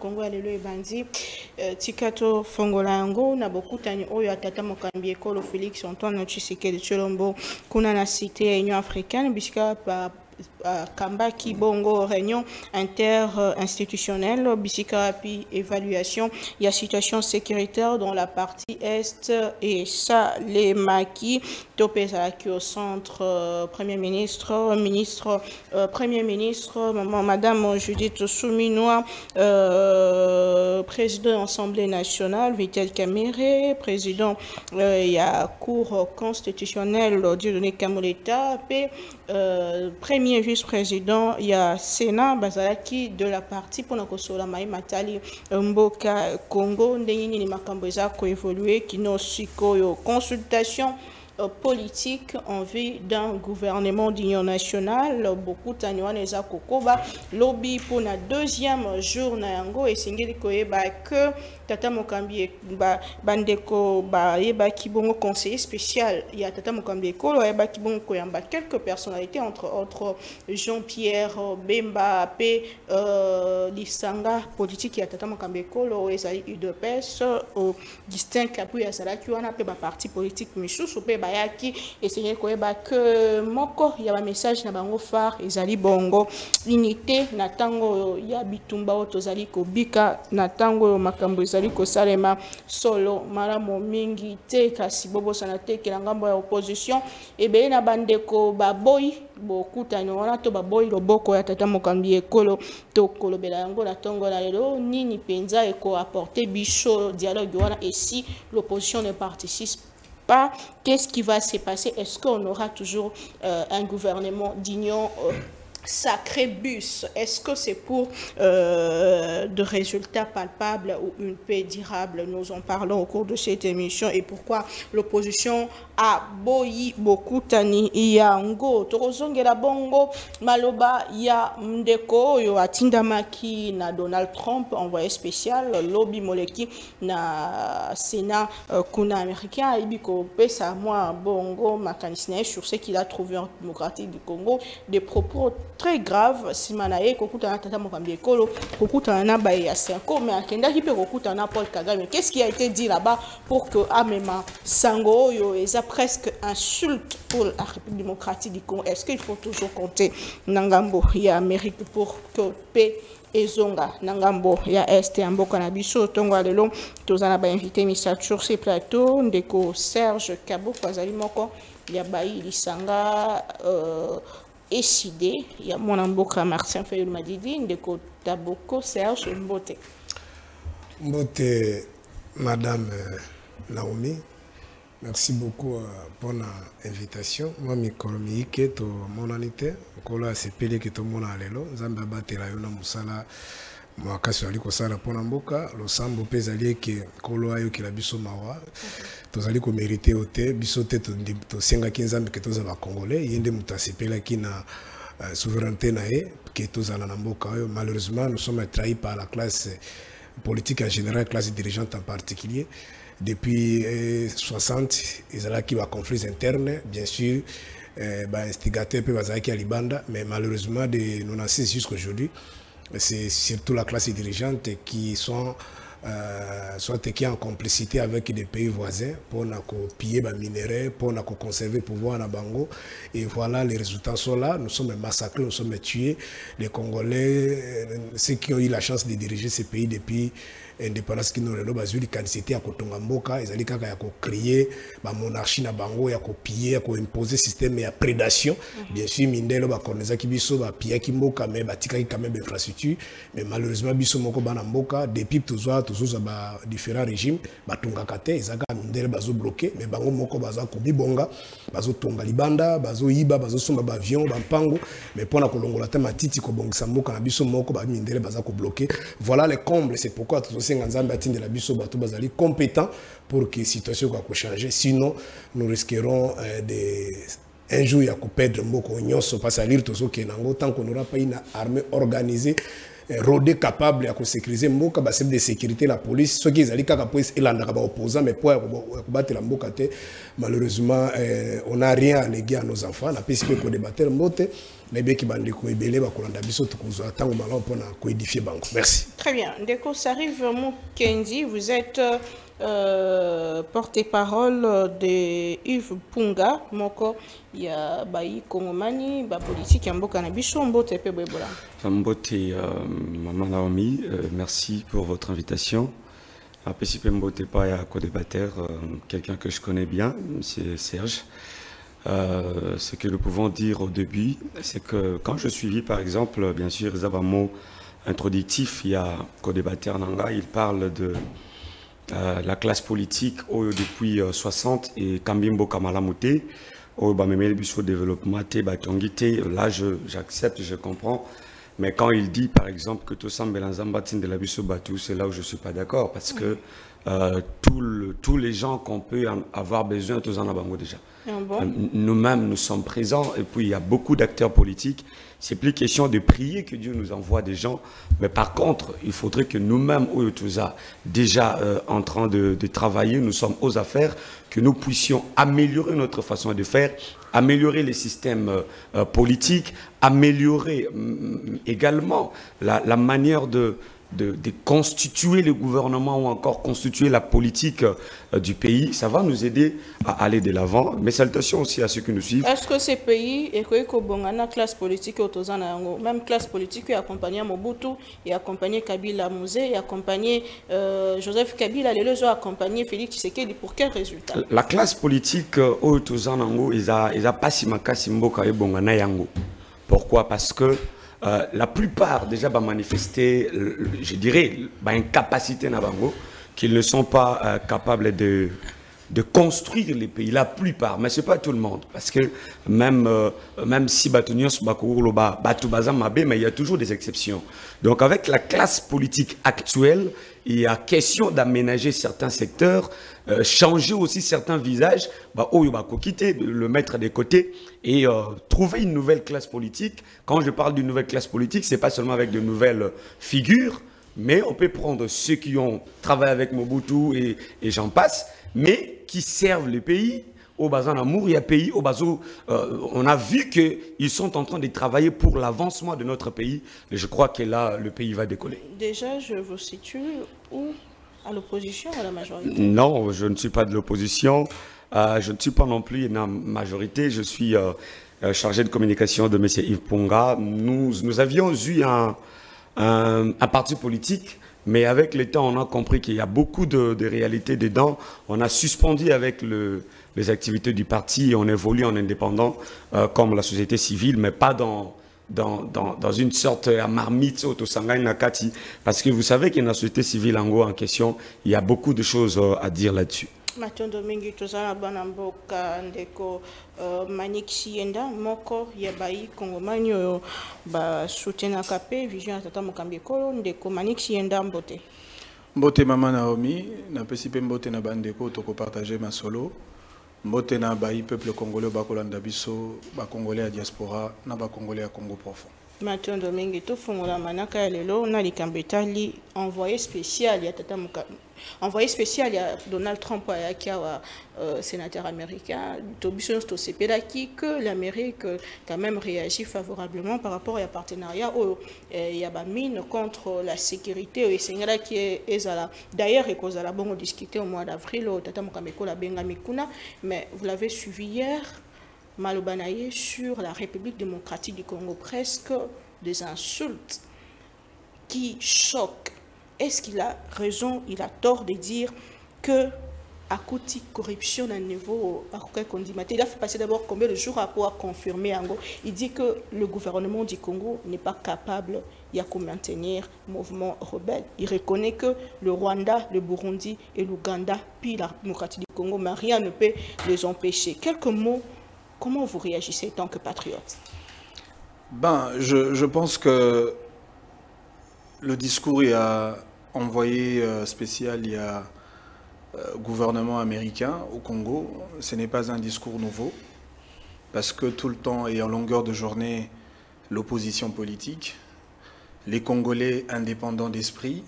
Congo ya lelo ebandi tikato fongola yango na bokutani oyo atata mokambi ekolo Félix Antoine Tshisekedi Tshilombo kuna na cité ya Union africaine bisika pa Kambaki Bongo réunion inter-institutionnelle bisika pi évaluation il y a situation sécuritaire dans la partie est et ça les maquis topesa qui au centre premier ministre premier ministre madame Judith Souminois président de l'Assemblée nationale Vital Kamerhe président il y a cour constitutionnelle Dieudonné Kamoleta premier vice-président, il y a Sénat Bazalaki de la partie pour la Maï Matali Mboka Congo, Ndeni Makambo ko évolué qui n'ont consultation politique en vue d'un gouvernement d'union nationale. Beaucoup de kokoba lobby pour la deuxième jour na et singeli koyeba que Tata Mokambi bandeko ba yeba kibongo conseiller spécial il y a Tata Mokambi ekolo yeba kibongo koyamba quelques personnalités entre autres Jean-Pierre Bemba pe lisanga politique ya Tata Mokambi ekolo ezali UDPS au distinct kapu ya salaki wana pe ba parti politique misusu pe bayaki essayer koyeba que moko ya ba message na bango phare ezali bongo unité na tango ya bitumba otozali kobika na tango makambo ezali kosalema solo maramo mingi te kasi bobo sana te ke ngambo ya opposition ebe na bandeko baboyi bokutani wana to baboyi loboko ya Tata Mokambi ekolo to kolobela yango na tongo na lelo nini penza eko apporter biso dialogue wana et si l'opposition ne participe pas, qu'est-ce qui va se passer? Est-ce qu'on aura toujours un gouvernement d'union sacré bus? Est-ce que c'est pour de résultats palpables ou une paix durable? Nous en parlons au cours de cette émission et pourquoi l'opposition a boyi beaucoup tani yango torozongela bongo maloba ya mdeko yo atindamaki na Donald Trump envoyé spécial lobby moleki na Sénat kuna américain ibiko pesa moi bongo makanisne sur ce qu'il a trouvé en démocratique du Congo des propos très graves simanaye kokuta na Tata Mokambi ekolo kokuta na baye ya Senko mais akenda ki pe kokuta na Paul Kagame. Qu'est-ce qui a été dit là-bas pour que amema sango yo eza presque insulte pour la République démocratique du Congo? Est-ce qu'il faut toujours compter Nangambo ya Amérique pour que paix et zonga Nangambo ya Est et Mboka na biso tongo lelo tozana ba invité misa sur ces plateaux ndeko Serge Kabo kwazali moko ya bayi lisanga décidé il y a mon Mboka Martin Fayulu Madidi ndeko Taboko Serge Mbote madame Naomi. Merci beaucoup pour l'invitation. Moi, je suis venu à mon anité. Je suis venu à mon anité. Je suis venu à mon anité. Je suis venu à mon anité. Je suis venu à mon anité. Je suis venu à mon anité. Je suis mérité au thé. Je suis venu à mon anité. Congolais. Je suis venu à souveraineté. Malheureusement, nous sommes trahis par la classe politique en général, la classe dirigeante en particulier. Depuis 60, il y a eu des conflits internes, bien sûr, instigateurs peuvent être à Libanda, mais malheureusement, de 96 jusqu'à aujourd'hui, c'est surtout la classe dirigeante qui sont soit qui en complicité avec des pays voisins pour piller les minéraux, pour conserver le pouvoir à Bango. Et voilà, les résultats sont là. Nous sommes massacrés, nous sommes tués. Les Congolais, ceux qui ont eu la chance de diriger ces pays depuis indépendance qui nous ont eu quantité à Kotongamboka, ils ont créé la monarchie na Bango, ils ont pillé, ils ont imposé système de prédation. Bien sûr, Mindelo ba connaît qui biso ba piller Kimboka mais batika quand même infrastructure, mais malheureusement biso moko bana mboka depuis toujours ba différents régimes batunga kate izaka Mindelo bazo bloqué mais bango moko baza ko bibonga bazo tonga libanda bazo yiba bazo somba ba avion ba mpango mais pona kolongola ta matiti ko bongisa mboka na biso moko ba Mindelo baza ko bloqué. Voilà les combles, c'est pourquoi de compétents pour que la situation soit changée. Sinon, nous risquerons un jour à perdre beaucoup de parce que tant qu'on n'aura pas une armée organisée, rodée capable de sécuriser Mboka, de sécurité la police, ceux qui ont la police et opposants, mais pour battre la Mboka, malheureusement, on n'a rien à léguer à nos enfants. On a pu qu'on débattre nayebeki bandeko ebele bakolanda biso tokozwa ntango malamu mpona koédifie bango. Merci. Très bien. Ndeko Sarif Mukendi, vous êtes porte-parole de Yves Punga, moko ya bayi Kongomani, ba politique ya mboka na biso mbote pe boyebola. Mbote Maman Naomi, merci pour votre invitation. Apesipe Mbote pa ya co-débatteur, quelqu'un que je connais bien, c'est Serge. Ce que nous pouvons dire au début, c'est que quand je suivis par exemple, bien sûr, Zabamo introductif, il y a co-débatteur Nanga, il parle de la classe politique depuis 60 et Kambimbo Kamalamoute, au Bamemelibiso développement, là j'accepte, je comprends. Mais quand il dit par exemple que Tosam Belanzambatin de la Bisso Batou, c'est là où je ne suis pas d'accord, parce que tous les gens qu'on peut avoir besoin, tous en avons déjà. Nous-mêmes, nous sommes présents, et puis il y a beaucoup d'acteurs politiques. C'est plus question de prier que Dieu nous envoie des gens, mais par contre, il faudrait que nous-mêmes, déjà en train de travailler, nous sommes aux affaires, que nous puissions améliorer notre façon de faire, améliorer les systèmes politiques, améliorer également la manière de constituer le gouvernement ou encore constituer la politique du pays. Ça va nous aider à aller de l'avant. Mes salutations aussi à ceux qui nous suivent. Est-ce que ces pays, et que la classe politique, même classe politique, qui a accompagné Mobutu, et accompagné Kabila Mouzé, et accompagné Joseph Kabila, les ont accompagné Félix Tshisekedi, pour quel résultat? La classe politique, ils a pas si makasi mboka et bongana yango. Pourquoi? Parce que la plupart déjà va manifester, je dirais, une capacité nabango qu'ils ne sont pas capables de construire les pays, la plupart, mais ce n'est pas tout le monde, parce que même si Batunios mais il y a toujours des exceptions. Donc avec la classe politique actuelle, il y a question d'aménager certains secteurs, changer aussi certains visages, quitter, le mettre de côté et trouver une nouvelle classe politique. Quand je parle d'une nouvelle classe politique, ce n'est pas seulement avec de nouvelles figures, mais on peut prendre ceux qui ont travaillé avec Mobutu et j'en passe, mais qui servent le pays. Au Bazan Amour, il y a pays, au Bazo, on a vu qu'ils sont en train de travailler pour l'avancement de notre pays. Et je crois que là, le pays va décoller. Déjà, je vous situe où? À l'opposition ou à la majorité? Non, je ne suis pas de l'opposition. Je ne suis pas non plus une majorité. Je suis chargé de communication de M. Yves Punga. Nous avions eu un parti politique. Mais avec le temps, on a compris qu'il y a beaucoup de réalités dedans. On a suspendu avec les activités du parti et on évolue en indépendant comme la société civile, mais pas dans une sorte de marmite autosangay nakati. Parce que vous savez qu'il y a une société civile en question, il y a beaucoup de choses à dire là-dessus. Mathieu Domingue, tozana banamboka ndeko Manik Sienda moko yabai Kongomani ba soutien KP vision tata mokambekolo ndeko Manik Sienda mbote. Mbote Maman Naomi, na pesipe mbote na bandeko toko partager ma solo. Mbote na bayi peuple congolais bakolanda biso ba congolais à diaspora na ba congolais à Congo profond. Mathieu Domingue to fongola manaka ya lelo na likambetali envoyé spécial ya tata envoyé spécial à Donald Trump qui est sénateur américain. Tobison Stosepelaki que l'Amérique quand même réagit favorablement par rapport à partenariat où il y a mine contre la sécurité et c'est là qui est d'ailleurs et cause à la bonne discuté au mois d'avril au Tata Mokameko la Bengamikuna, mais vous l'avez suivi hier. Malobanaye sur la République démocratique du Congo, presque des insultes qui choquent. Est-ce qu'il a raison, il a tort de dire que à côté corruption à un niveau il a fait passer d'abord combien de jours à pouvoir confirmer Ango. Il dit que le gouvernement du Congo n'est pas capable de maintenir le mouvement rebelle. Il reconnaît que le Rwanda, le Burundi et l'Ouganda, puis la démocratie du Congo, mais rien ne peut les empêcher. Quelques mots. Comment vous réagissez en tant que patriote? Ben, je pense que le discours il a envoyé spécial, il y a gouvernement américain au Congo, ce n'est pas un discours nouveau, parce que tout le temps et en longueur de journée, l'opposition politique, les Congolais indépendants d'esprit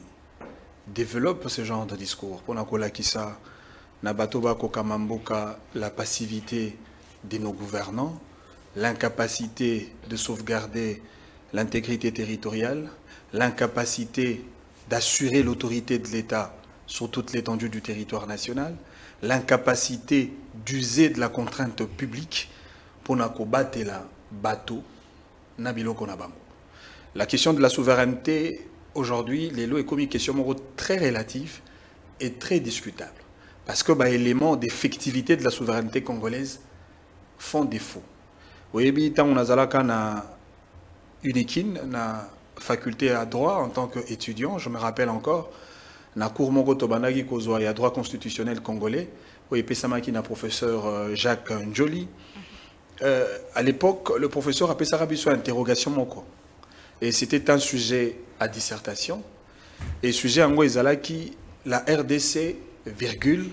développent ce genre de discours. Pour Nakola Kissa, Nabatoba Kokamamboka, la passivité de nos gouvernants, l'incapacité de sauvegarder l'intégrité territoriale, l'incapacité d'assurer l'autorité de l'État sur toute l'étendue du territoire national, l'incapacité d'user de la contrainte publique pour n'akobater la bateau na biloko na bango. La question de la souveraineté, aujourd'hui, les lois est comme une question très relative et très discutable. Parce que les éléments d'effectivité de la souveraineté congolaise font défaut. Vous voyez, on a na UNIKIN, na faculté à droit en tant qu'étudiant, je me rappelle encore, na cours Mongo Tobanagi Kozwa, il y a droit constitutionnel congolais, où il y a professeur Jacques Njoli. À l'époque, le professeur a fait ça sur interrogation moko. Et c'était un sujet à dissertation. Et sujet en qui la RDC, virgule,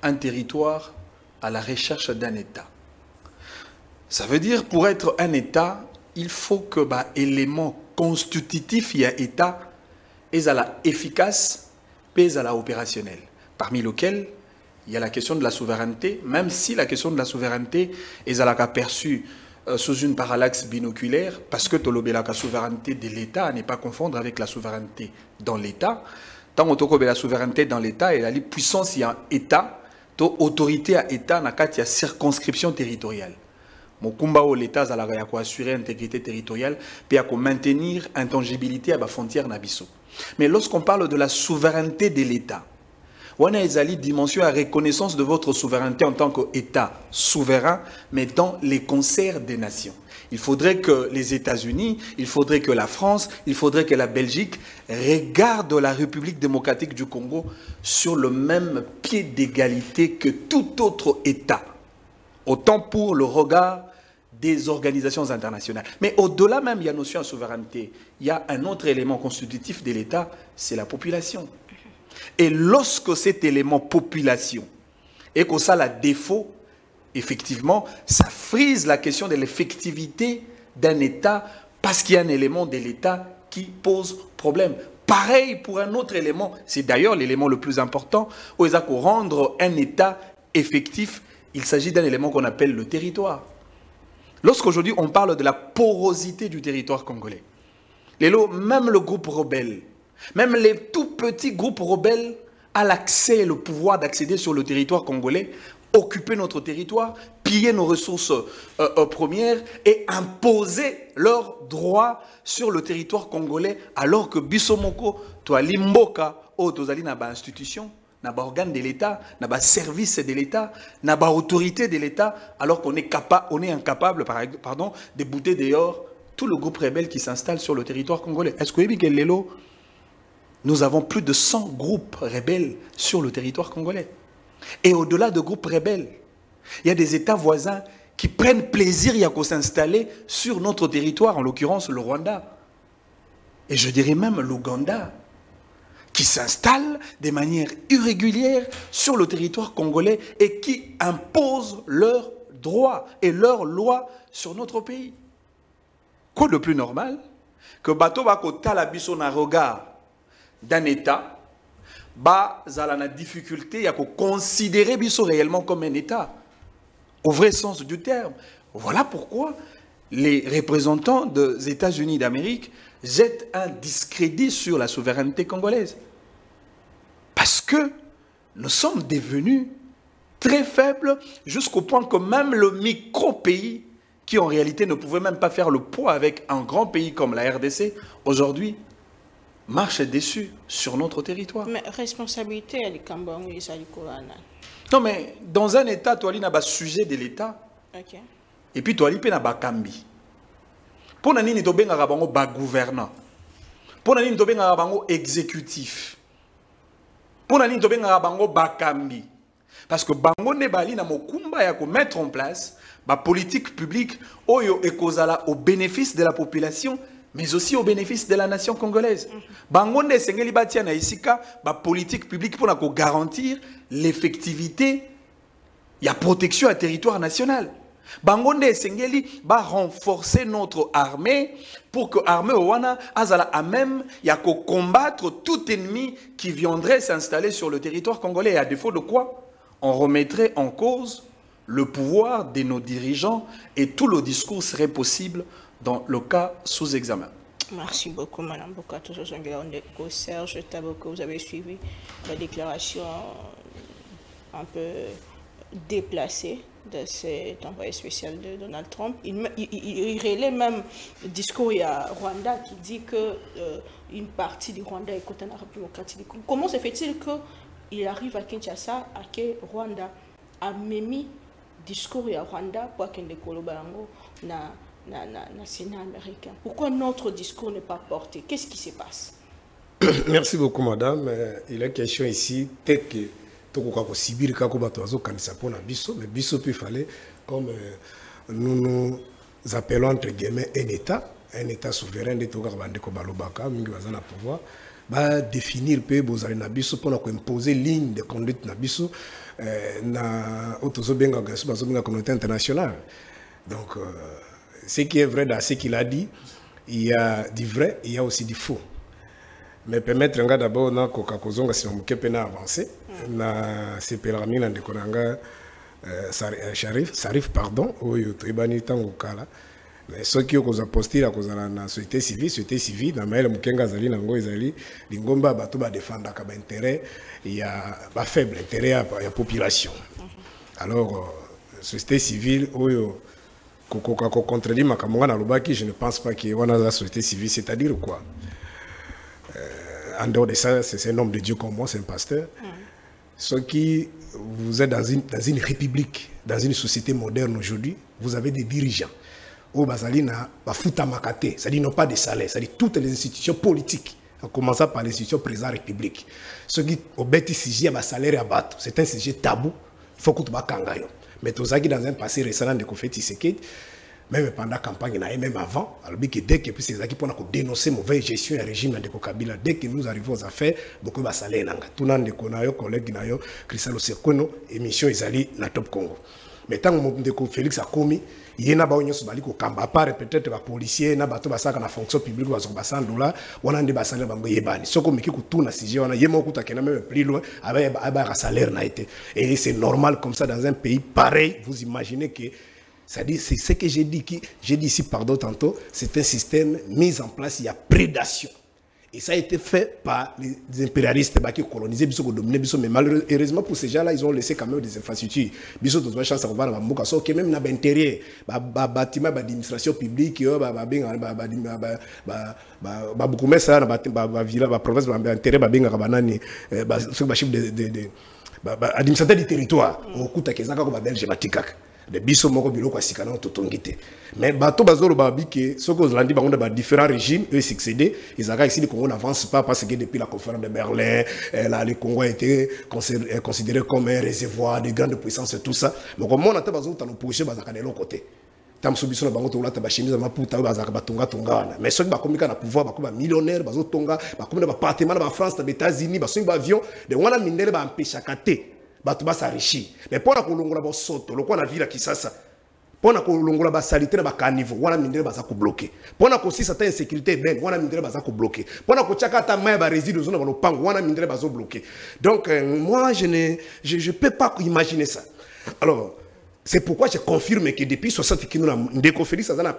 un territoire à la recherche d'un État. Ça veut dire, pour être un État, il faut que élément constitutif, il y a État, et à la efficace, et à la opérationnelle. Parmi lesquels, il y a la question de la souveraineté, même si la question de la souveraineté est à la perçue sous une parallaxe binoculaire, parce que la souveraineté de l'État n'est pas confondre avec la souveraineté dans l'État. Tant que la souveraineté dans l'État et la puissance, il y a un État, autorité à État, il y a circonscription territoriale. Mon combat au l'État, c'est assurer l'intégrité territoriale, puis à maintenir intangibilité à la frontière nabiso. Mais lorsqu'on parle de la souveraineté de l'État, on a une dimension à reconnaissance de votre souveraineté en tant qu'État souverain, mais dans les concerts des nations. Il faudrait que les États-Unis, il faudrait que la France, il faudrait que la Belgique regardent la République démocratique du Congo sur le même pied d'égalité que tout autre État. Autant pour le regard des organisations internationales. Mais au-delà même, il y a une notion de souveraineté. Il y a un autre élément constitutif de l'État, c'est la population. Et lorsque cet élément population est que ça la défaut, effectivement, ça frise la question de l'effectivité d'un État parce qu'il y a un élément de l'État qui pose problème. Pareil pour un autre élément, c'est d'ailleurs l'élément le plus important, où il faut rendre un État effectif, il s'agit d'un élément qu'on appelle le territoire. Lorsqu'aujourd'hui on parle de la porosité du territoire congolais, même le groupe rebelle, même les tout petits groupes rebelles ont l'accès et le pouvoir d'accéder sur le territoire congolais, occuper notre territoire, piller nos ressources premières et imposer leurs droits sur le territoire congolais, alors que Bissomoko, toi Limboka, Tozali na ba institution, na ba organe de l'État, na ba service de l'État, na ba autorité de l'État, alors qu'on est incapable, de bouter dehors tout le groupe rebelle qui s'installe sur le territoire congolais. Est-ce que vous savez que nous avons plus de 100 groupes rebelles sur le territoire congolais? Et au-delà de groupes rebelles, il y a des États voisins qui prennent plaisir à s'installer sur notre territoire, en l'occurrence le Rwanda. Et je dirais même l'Ouganda, qui s'installent de manière irrégulière sur le territoire congolais et qui imposent leurs droits et leurs lois sur notre pays. Quoi de plus normal que bateau va kotala biso na regard d'un État, zala na difficulté à considérer biso réellement comme un État, au vrai sens du terme. Voilà pourquoi les représentants des États-Unis d'Amérique jettent un discrédit sur la souveraineté congolaise. Parce que nous sommes devenus très faibles jusqu'au point que même le micro-pays, qui en réalité ne pouvait même pas faire le poids avec un grand pays comme la RDC, aujourd'hui, marche dessus sur notre territoire. Mais responsabilité, elle est Kambangou et Salikorana. Non, mais dans un État, tu as un sujet de l'État. Okay. Et puis tu as un Kambi. Pour nani to benga rabango ba gouvernant. Pour nani to benga rabango exécutif. Pour nani to benga rabango ba kambi. Parce que bango ne bali na mokumba ya ko mettre en place ba politique publique oyo ekozala au bénéfice de la population, mais aussi au bénéfice de la nation congolaise. Bango ne sengeli batia na isika ba politique publique pour na ko garantir l'effectivité ya protection à territoire national. Bangonde Sengeli va renforcer notre armée pour que l'armée Owana azala à même ya ko combattre tout ennemi qui viendrait s'installer sur le territoire congolais. Et à défaut de quoi, on remettrait en cause le pouvoir de nos dirigeants et tout le discours serait possible dans le cas sous examen. Merci beaucoup, Madame Bokato Serge Taboko. Vous avez suivi la déclaration un peu déplacée de cet envoyé spécial de Donald Trump. Il relaie même le discours il y a Rwanda qui dit que une partie du Rwanda est côté arabe démocratique. Comment se fait-il qu'il arrive à Kinshasa, à que Rwanda a mis discours il y a Rwanda pour qu'il y na Sénat américain? Pourquoi notre discours n'est pas porté? Qu'est-ce qui se passe? Merci beaucoup, madame. Il est question ici, tel que mais biso puis fallait, comme nous nous appelons entre guillemets un État souverain de pouvoir, va définir peu bozali na biso pour imposer ligne de conduite na biso na autozobenga la communauté internationale. Donc ce qui est vrai dans ce qu'il a dit, il y a du vrai, il y a aussi du faux. Mais permettre d'abord na kokakozonga si on peut avancer na sepelami na ndekonanga Sarif pardon oyo toibani tango kala mais ceux qui ont postulé à cause de la société civile na maile mukenga zali nango ezali lingomba bato ba défendre ka intérêt il y a ba faible intérêt à la population. Alors société civile oyo kokoka ko contredire makamanga na lobaki, je ne pense pas que on a la société civile, c'est-à-dire quoi? En dehors de ça, c'est un homme de Dieu comme moi, c'est un pasteur. Ce qui, vous êtes dans une république, dans une société moderne aujourd'hui, vous avez des dirigeants. Au Bazalina, c'est-à-dire n'ont pas de salaire, c'est-à-dire toutes les institutions politiques, en commençant par l'institution présidente de la République. Ce qui, au bêtis sujet, à salaire à battre, c'est un sujet tabou, il faut que tu vas. Mais tout ça qui dans un passé récent de Kofeti Sekedi, même pendant la campagne, même avant, alors que dès que ces acquis pour dénoncer mauvaise gestion du régime de Kabila, dès que nous arrivons aux affaires, beaucoup de salaire. Tout le monde, collègue Christophe Sekono, émission Isali na Top Congo. Mais tant que Félix a commis, il y a des gens qui ont peut-être des policiers, des gens qui ont la fonction publique, qui ont $100, on a des salaires qui sont ceux qui ont tout le sujet, on a même plus loin, avec un salaire. Et c'est normal comme ça dans un pays pareil, vous imaginez que c'est ce que j'ai dit ici pardon tantôt, c'est un système mis en place, il y a prédation. Et ça a été fait par les impérialistes qui ont colonisé, qui ont dominé, mais malheureusement pour ces gens-là, ils ont laissé quand même des infrastructures. Ils ont de chance à voir même dans l'intérieur, bâtiment d'administration publique, beaucoup de ça, la province, l'intérieur, administrateur du territoire, au coup de Belge, de biso moko biloko asikana totongite mais bato bazolo babike soko ozlandi bango ba différents régimes eux succédé ils ont ici le Congo n'avance pas parce que depuis la conférence de Berlin là le Congo a été considéré comme un réservoir de grande puissance et tout ça mais comme on a bazolo tano projet bazaka de l'autre côté tam subiso na bango to lata ba chemise maputa bazaka batonga tongana mais ceux qui ba komika na pouvoir ba millionnaire bazo tonga ba komina ba appartement na France na États-Unis ba songi ba avion de wana mindele ba empêcher kate bato s'enrichir mais pour la kolongola ba soto lokwa na ville Kisasa pour la kolongola ba salité na ba caniveau wana mindele baza ko bloquer pour la ko si certaine insécurité ben wana mindele baza ko bloquer pour la ko chaka ta main ba résider zona ba lopango wana mindele bazo bloquer donc moi je peux pas imaginer ça. Alors c'est pourquoi je confirme que depuis 60 qui nous avons déconféré ça dans la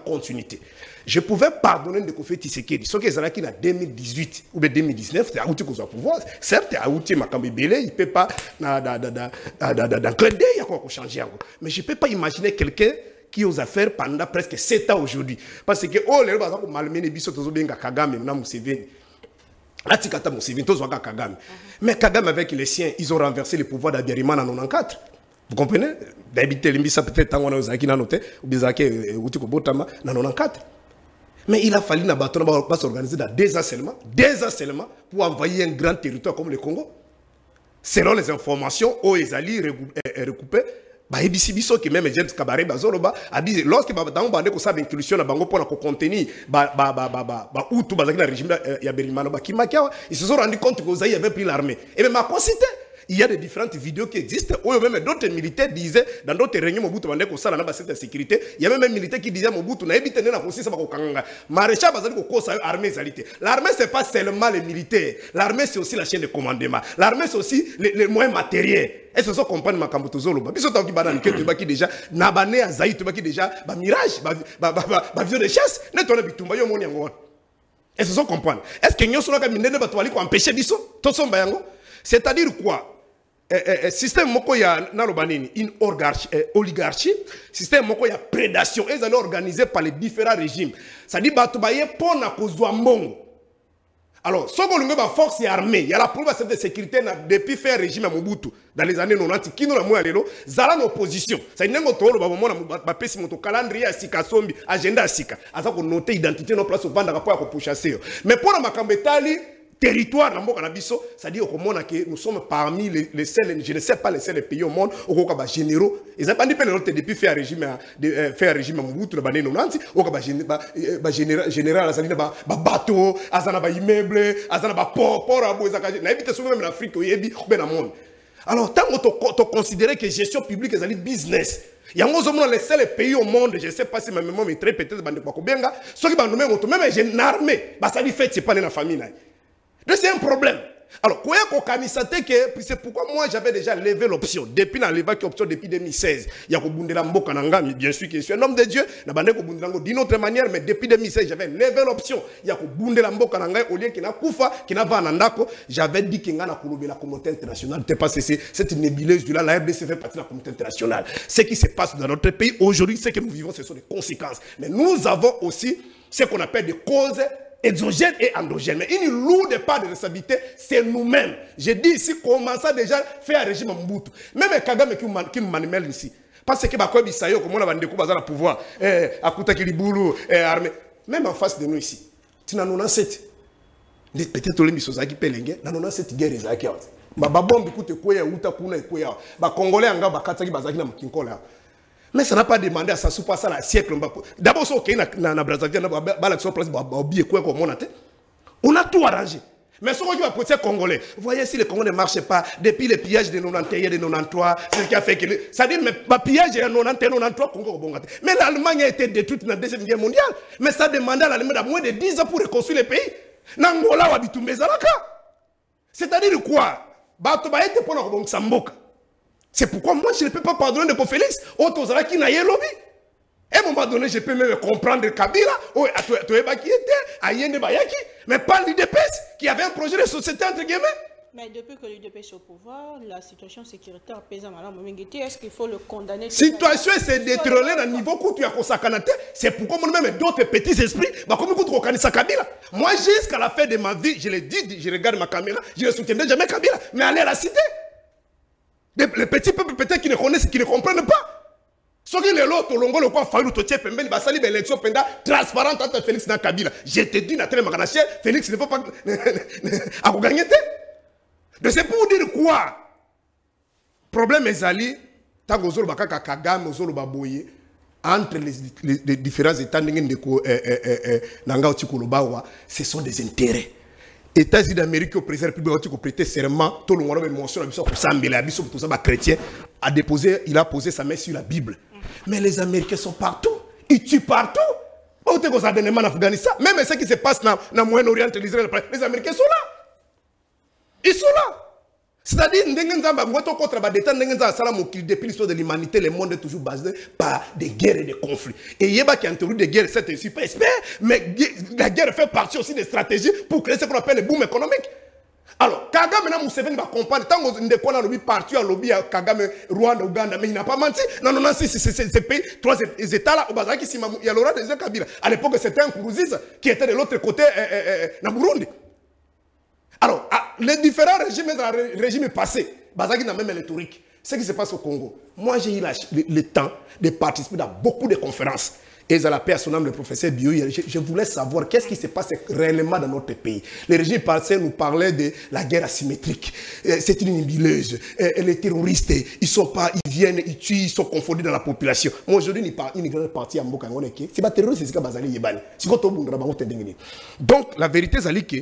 continuité. Je pouvais pardonner de Kofi Tshisekedi. Ce qui est en 2018 ou 2019, c'est à outil qu'on soit pouvoir. Certes, à outil Makambi Belé, il ne peut pas dans clin d'œil, il y a quoi changer. Mais je ne peux pas imaginer quelqu'un qui ose faire pendant presque 7 ans aujourd'hui. Parce que oh les gens ont malmené biso tozo benga Kagame na Museveni. Atikata Museveni tozo waka Kagame. Mais Kagame avec les siens, ils ont renversé le pouvoir d'Abiyarimana en 94. Vous comprenez? D'habiter ça peut-être en Ozaki na noté ou bizaki outiko botama na 94. Mais il a fallu pas s'organiser dans 2 ans seulement pour envahir un grand territoire comme le Congo. Selon les informations, Oezali recoupé, ABC biso qui même James Kabaré Bazoloba a dit lorsque dans bande ko sa inclusion na bango pour contenir outu bazaki na régime ya Berimano ba Kimakia, ils se sont rendu compte que Ozaï avait pris l'armée. Et même à constater Il y a des différentes vidéos qui existent, où même d'autres militaires disaient, dans d'autres réunions, Mobutu bandé ko sala na cette sécurité, il y a même un militaire qui disait Mobutu na ebite na kosi sa ba ko kanga. Maréchal bazali ko kosa armée zalité. L'armée c'est pas seulement les militaires, l'armée c'est aussi la chaîne de commandement. L'armée c'est aussi les moyens matériels. Et ce sont compagnie makambo tozolo. Biso ta ki banani ke to baki déjà na bané azaï to baki déjà ba mirage, ba vieux de chasse, ne to na bitumba yo moni yango. Et ce sont comprendre. Est-ce que nous sommes empêcher biso to somba yango? C'est-à-dire quoi? Système moko ya nalobanini une oligarchie, système moko ya prédation, ils sont organisés par les différents régimes. Ça dit batu baye pona kozwa mbongo. Alors, ce qu'on a force armée, il y a la problème de sécurité depuis faire régime à Mobutu dans les années 90 qui nous a mouillé zala en opposition. Ça dit que tolo ba pesi moto calendrier asika sombi agenda asika. Asa ko noter identité no place au banda rapport à pourchasser. Mais pour la makambetali territoire ça dit que nous sommes parmi les seuls, je ne sais pas les seuls pays au monde où il y a généraux. Ils n'ont pas dit que depuis faire un régime à Mobutu, il y a général, il y a bateau, il y a immeuble, il y a port, il y a même l'Afrique, il y a le monde. Alors, tant que tu considères que gestion publique est un business, il y a les seuls pays au monde, je ne sais pas si ma mémoire est très peut-être, ceux qui ont même une armée, ça lui fait pas dans la famille. C'est un problème. Alors, c'est pourquoi moi j'avais déjà levé l'option. Depuis l'option depuis 2016. Il y a bien sûr que je suis un homme de Dieu. D'une autre manière, mais depuis 2016, j'avais levé l'option. Il y a au lieu qu'il y a Koufa, qu'il y a Vanandako. J'avais dit qu'il y a la communauté internationale. C'est une nébuleuse. La RDC fait partie de la communauté internationale. Ce qui se passe dans notre pays aujourd'hui, ce que nous vivons, ce sont des conséquences. Mais nous avons aussi ce qu'on appelle des causes exogène et endogène. Mais une lourde part de responsabilité, c'est nous-mêmes. J'ai dit ici, commençons déjà à faire un régime à Mobutu. Même Kagame qui nous manipule ici. Parce que Bakoy Bissayo, comme on a vendu le pouvoir, à Kouta Kiliboulou, armée. Même en face de nous ici, tu n'as pas cette. Peut-être les Misozaki Pelenge, n'a pas cette guerre Isaki. Babombe écoute quoi, Outa Kuna et quoi. Congolais en gaba Kataki Bazaki na Kinkola. Mais ça n'a pas demandé à ça sous passer à siècle. D'abord, na Brazzaville, on a tout arrangé. Mais ce qu'on va poser Congolais, vous voyez si le Congo ne marche pas, depuis le pillage de 91 et de 93, c'est ce qui a fait que... Ça dit, mais le pillage de 91 et 93, Congo bon. Mais l'Allemagne a été détruite dans la Deuxième Guerre mondiale. Mais ça demandait à l'Allemagne moins de 10 ans pour reconstruire le pays. Nangola wa bitumbe zalaka. C'est-à-dire quoi? Batoba était pour la Samboka. C'est pourquoi moi je ne peux pas pardonner de Félix. Autres qui n'a pas lobby. Et à un moment donné, je peux même comprendre Kabila, mais pas l'UDPS qui avait un projet de société entre guillemets. Mais depuis que l'UDPS est au pouvoir, la situation sécuritaire pèse à Madame Mengeti. Est-ce qu'il faut le condamner? La situation s'est détériorée à un niveau où tu as consacré. C'est pourquoi moi-même d'autres petits esprits, comme tu reconnais Kabila. Moi, jusqu'à la fin de ma vie, je l'ai dit, je regarde ma caméra, je ne soutiendrai jamais Kabila, mais aller à la cité. Les petits peuples peut-être qui ne connaissent, qui ne comprennent pas. Ce qui est l'autre, l'ongo, le quoi, Fayoulou, Totier, Pembeli, Bassali, l'élection, Penda, transparente entre Félix et Kabila. Je te dis, Nathalie Maganachier, Félix ne peut pas à gagner. De c'est pour dire quoi? Problème est allé, Tagozolo Bakaka Kagame, Ozolo Baboye, entre les différents États, ce sont des intérêts. États-Unis d'Amérique, au président de la République, a prêté serment, tout le monde a mentionné pour Sambela, tout ça, chrétien, il a posé sa main sur la Bible. Mais les Américains sont partout, ils tuent partout. En Afghanistan, même ce qui se passe dans le Moyen-Orient, les Américains sont là. Ils sont là. C'est-à-dire, depuis l'histoire de l'humanité, le monde est toujours basé par des guerres et des conflits. Et il y a qui introduit des guerres, c'est un super expert, mais la guerre fait partie aussi des stratégies pour créer ce qu'on appelle le boom économique. Alors, Kagame maintenant Museveni va comprendre. Tant qu'on a lobby partout, à lobby à Kagame, Rwanda, Ouganda, mais il n'a pas menti. Non, c'est pays, trois États-là, au Bazaki, il y a l'aura des Kabila. À l'époque, c'était un Kourouziza qui était de l'autre côté, dans Burundi. Alors, les différents régimes passés, Bazaki n'a même l'électrique. Ce qui se passe au Congo. Moi, j'ai eu le temps de participer dans beaucoup de conférences. Et à la paix à son âme, le professeur Bio, je voulais savoir qu'est-ce qui se passe réellement dans notre pays. Les régimes passés nous parlaient de la guerre asymétrique. C'est une nébuleuse. Les terroristes, ils viennent, ils tuent, ils sont confondus dans la population. Moi, aujourd'hui, une grande partie à Mboka, c'est pas terroriste, c'est Bazali Yebani. Donc, la vérité, c'est que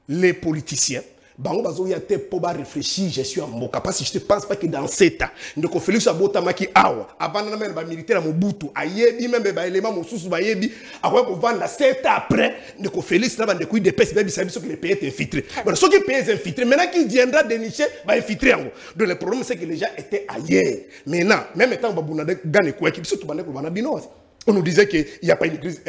les politiciens, bango bazo ya te po ba réfléchir gestion ya mboka parce que je ne pense pas que dans cet temps ndeko Félix abotamaki awa avant na même ba militaire Mobutu ayebi même ba élément mosusu ba yebi akoya ko vendre 7 ans après ndeko Félix na ba ndeko IDPS ba bisabi que les pays étaient infiltrés bon ceux qui pays infiltrés maintenant qui viendra dénicher ba infiltrer yango donc le problème c'est que les gens étaient ailleurs maintenant même étant ba bunade gane ko équipe surtout bande ko bana bino on nous disait qu'il n'y a pas une crise